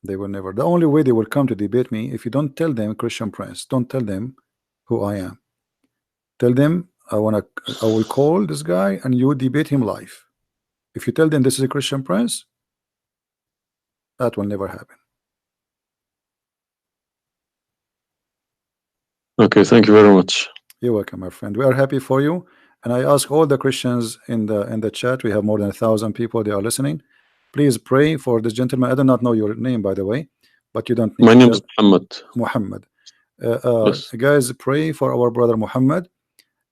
They were never. The only way they will come to debate me, if you don't tell them Christian Prince, don't tell them who I am. Tell them I will call this guy and you debate him live. If you tell them this is a Christian Prince, that will never happen. Okay, thank you very much. You're welcome, my friend. We are happy for you, and I ask all the Christians in the chat. We have more than 1,000 people. They are listening. Please pray for this gentleman. I do not know your name, by the way, but you don't need. My name is Mohammed. Muhammad. Yes. Guys, pray for our brother Muhammad.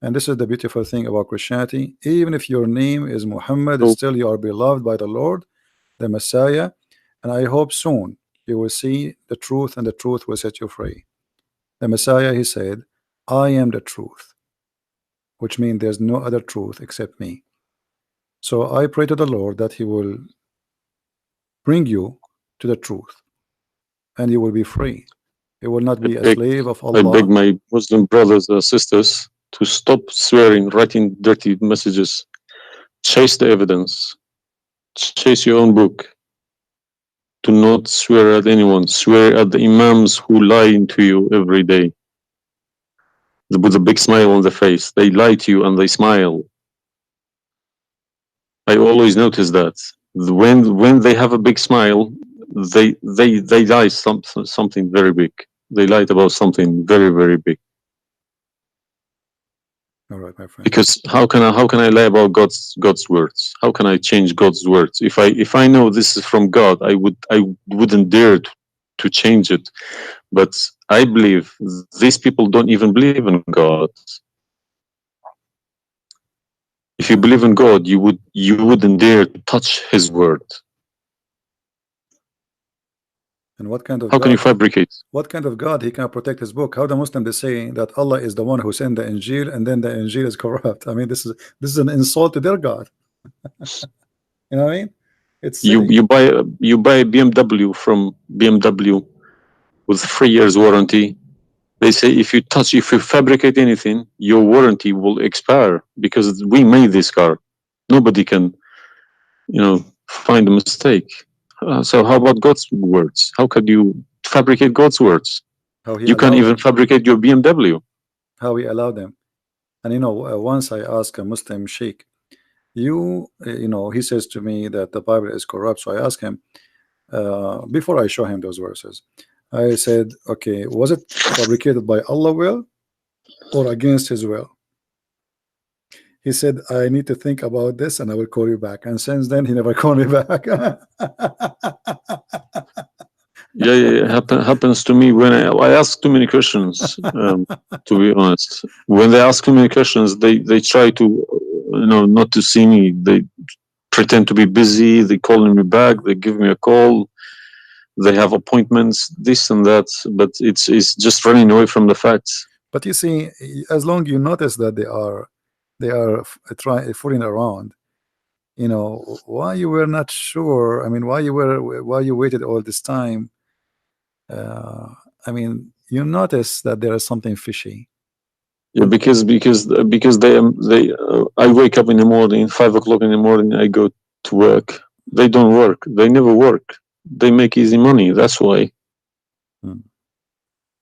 And this is the beautiful thing about Christianity. Even if your name is Muhammad, still you are beloved by the Lord, the Messiah. And I hope soon you will see the truth, and the truth will set you free. The Messiah, he said, I am the truth, which means there's no other truth except me. So I pray to the Lord that he will bring you to the truth, and you will be free. You will not be a slave of Allah. I beg my Muslim brothers and sisters to stop swearing, writing dirty messages. Chase the evidence. Chase your own book. Do not swear at anyone. Swear at the imams who lie to you every day. With a big smile on their face. They lie to you and they smile. I always notice that. When they have a big smile, they lie something very big. They lied about something very, very big. All right, my friend. Because how can I lie about God's words? How can I change God's words? If I know this is from God, I wouldn't dare to change it. But I believe these people don't even believe in God. If you believe in God, you wouldn't dare to touch His word. And what kind of How can you God? fabricate? What kind of God he can protect his book? How the Muslim they say that Allah is the one who sent the Injil, and then the Injil is corrupt. I mean, this is an insult to their God. You know what I mean? It's You silly. you buy a BMW from BMW with 3 years warranty. They say if you fabricate anything, your warranty will expire because we made this car. Nobody can, find a mistake. So how about God's words? How could you fabricate God's words? How he You can't allowed even them. fabricate your BMW. How he allowed them. And once I asked a Muslim sheikh, he says to me that the Bible is corrupt. So I asked him, before I show him those verses, I said, okay, was it fabricated by Allah will or against his will? He said, I need to think about this and I will call you back. And since then, he never called me back. Yeah. Happens to me when I ask too many questions. To be honest, when they ask too many questions, they try to, not to see me. They pretend to be busy. They calling me back. They give me a call. They have appointments, this and that. But it's just running away from the facts. But you see, as long you notice that they are fooling around, why you were not sure. I mean, why you waited all this time. I mean, you notice that there is something fishy. Yeah, because I wake up in the morning, 5 o'clock in the morning. I go to work. They don't work. They never work. They make easy money. That's why.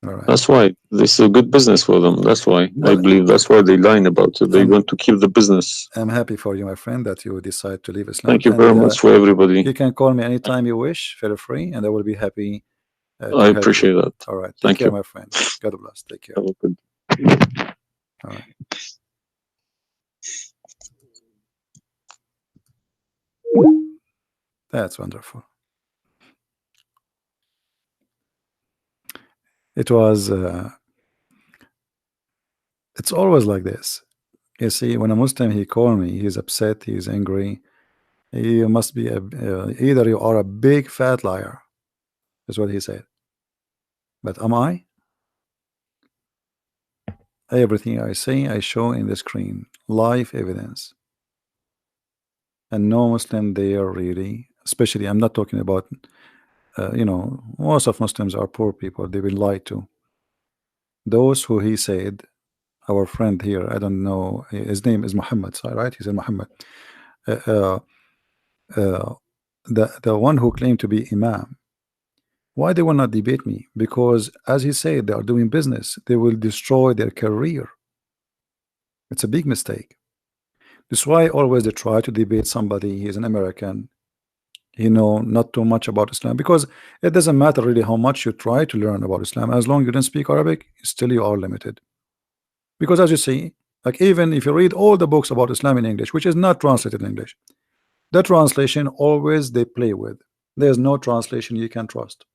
All right. That's why this is a good business for them. That's why I believe that's why they lying about it. They want to keep the business. I'm happy for you, my friend, that you decide to leave Islam. Thank you very much for everybody. You can call me anytime you wish, feel free, and I will be happy. I appreciate that. All right. Take Thank care, you. my friend. God bless. Take care. Have a good. All right. That's wonderful. It was. It's always like this. You see, when a Muslim he call me, he's upset, he's angry. You must be either you are a big fat liar, is what he said. But am I? Everything I say, I show in the screen, live evidence. And no Muslim there really, especially I'm not talking about, most of Muslims are poor people. They've been lied to. Those who he said, our friend here, I don't know, his name is Mohammed, right? He said Mohammed. The one who claimed to be Imam. Why they will not debate me? Because as he said, they are doing business. They will destroy their career. It's a big mistake. That's why always they try to debate somebody. He's an American. He know not too much about Islam, because it doesn't matter really how much you try to learn about Islam. As long as you don't speak Arabic, still you are limited. Because as you see, like even if you read all the books about Islam in English, which is not translated in English, the translation always they play with. There's no translation you can trust.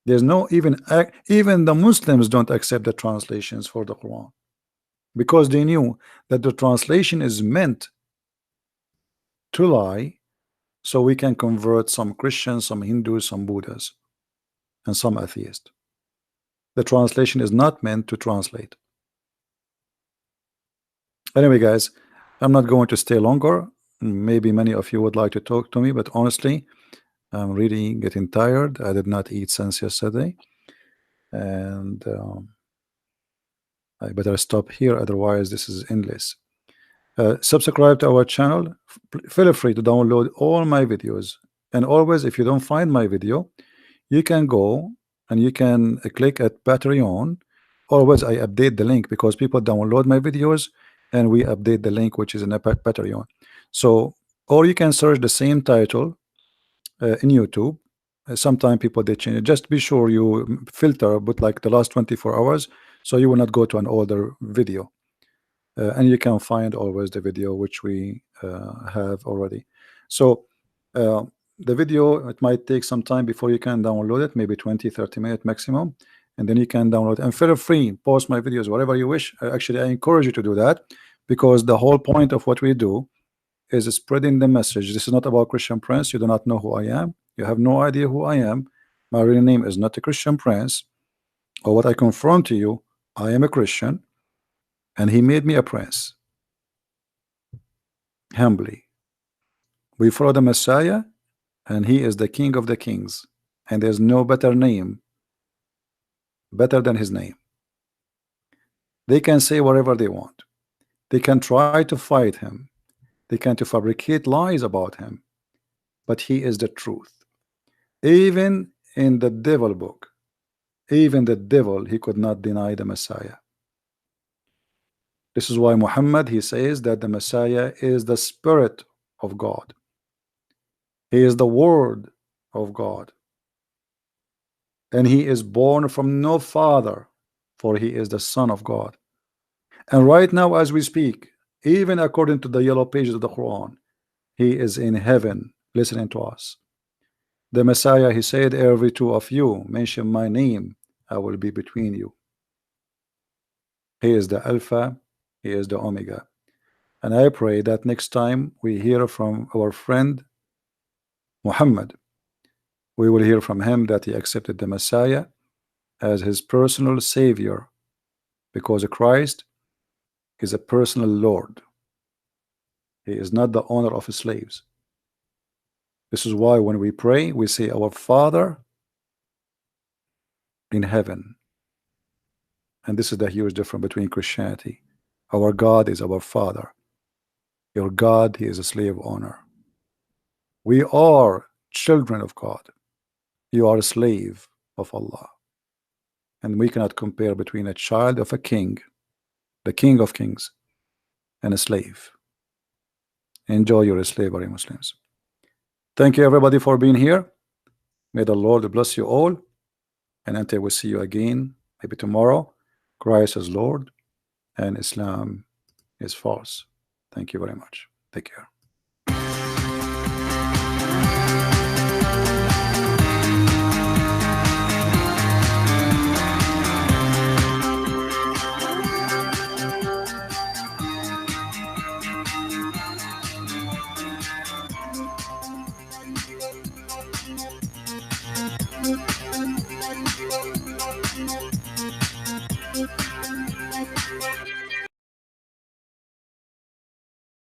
There's no even the Muslims don't accept the translations for the Quran, because they knew that the translation is meant to lie, so we can convert some Christians, some Hindus, some Buddhas, and some atheists. The translation is not meant to translate. Anyway, guys, I'm not going to stay longer. Maybe many of you would like to talk to me, but honestly, I'm really getting tired. I did not eat since yesterday, and I better stop here, otherwise this is endless. Subscribe to our channel. Feel free to download all my videos, and always, if you don't find my video, you can go and you can click at Patreon. Always I update the link, because people download my videos and we update the link which is in a Patreon. So, or you can search the same title in YouTube. Sometimes people they change it. Just be sure you filter, but like the last 24 hours, so you will not go to an older video. and you can find always the video which we have already. So the video, it might take some time before you can download it, maybe 20-30 minutes maximum, and then you can download. And feel free, post my videos wherever you wish. Actually, I encourage you to do that, because the whole point of what we do is spreading the message. This is not about Christian Prince. You do not know who I am. You have no idea who I am. My real name is not a Christian Prince. Or what I confirm to you, I am a Christian, and he made me a prince. Humbly. We follow the Messiah, and he is the King of the Kings, and there's no better name better than his name. They can say whatever they want. They can try to fight him. They can to fabricate lies about him, but he is the truth. Even in the devil book, even the devil, he could not deny the Messiah. This is why Muhammad, he says that the Messiah is the Spirit of God. He is the Word of God, and he is born from no father, for he is the Son of God. And right now as we speak, even according to the yellow pages of the Quran, he is in heaven listening to us. The Messiah, he said, every two of you mention my name, I will be between you. He is the Alpha, he is the Omega. And I pray that next time we hear from our friend Muhammad, we will hear from him that he accepted the Messiah as his personal savior, because Christ is a personal Lord. He is not the owner of his slaves. This is why when we pray, we say, our Father in heaven. And this is the huge difference between Christianity. Our God is our Father. Your God, he is a slave owner. We are children of God. You are a slave of Allah. And we cannot compare between a child of a king, the King of Kings, and a slave. Enjoy your slavery, Muslims. Thank you everybody for being here. May the Lord bless you all. And until we see you again, maybe tomorrow, Christ is Lord and Islam is false. Thank you very much. Take care.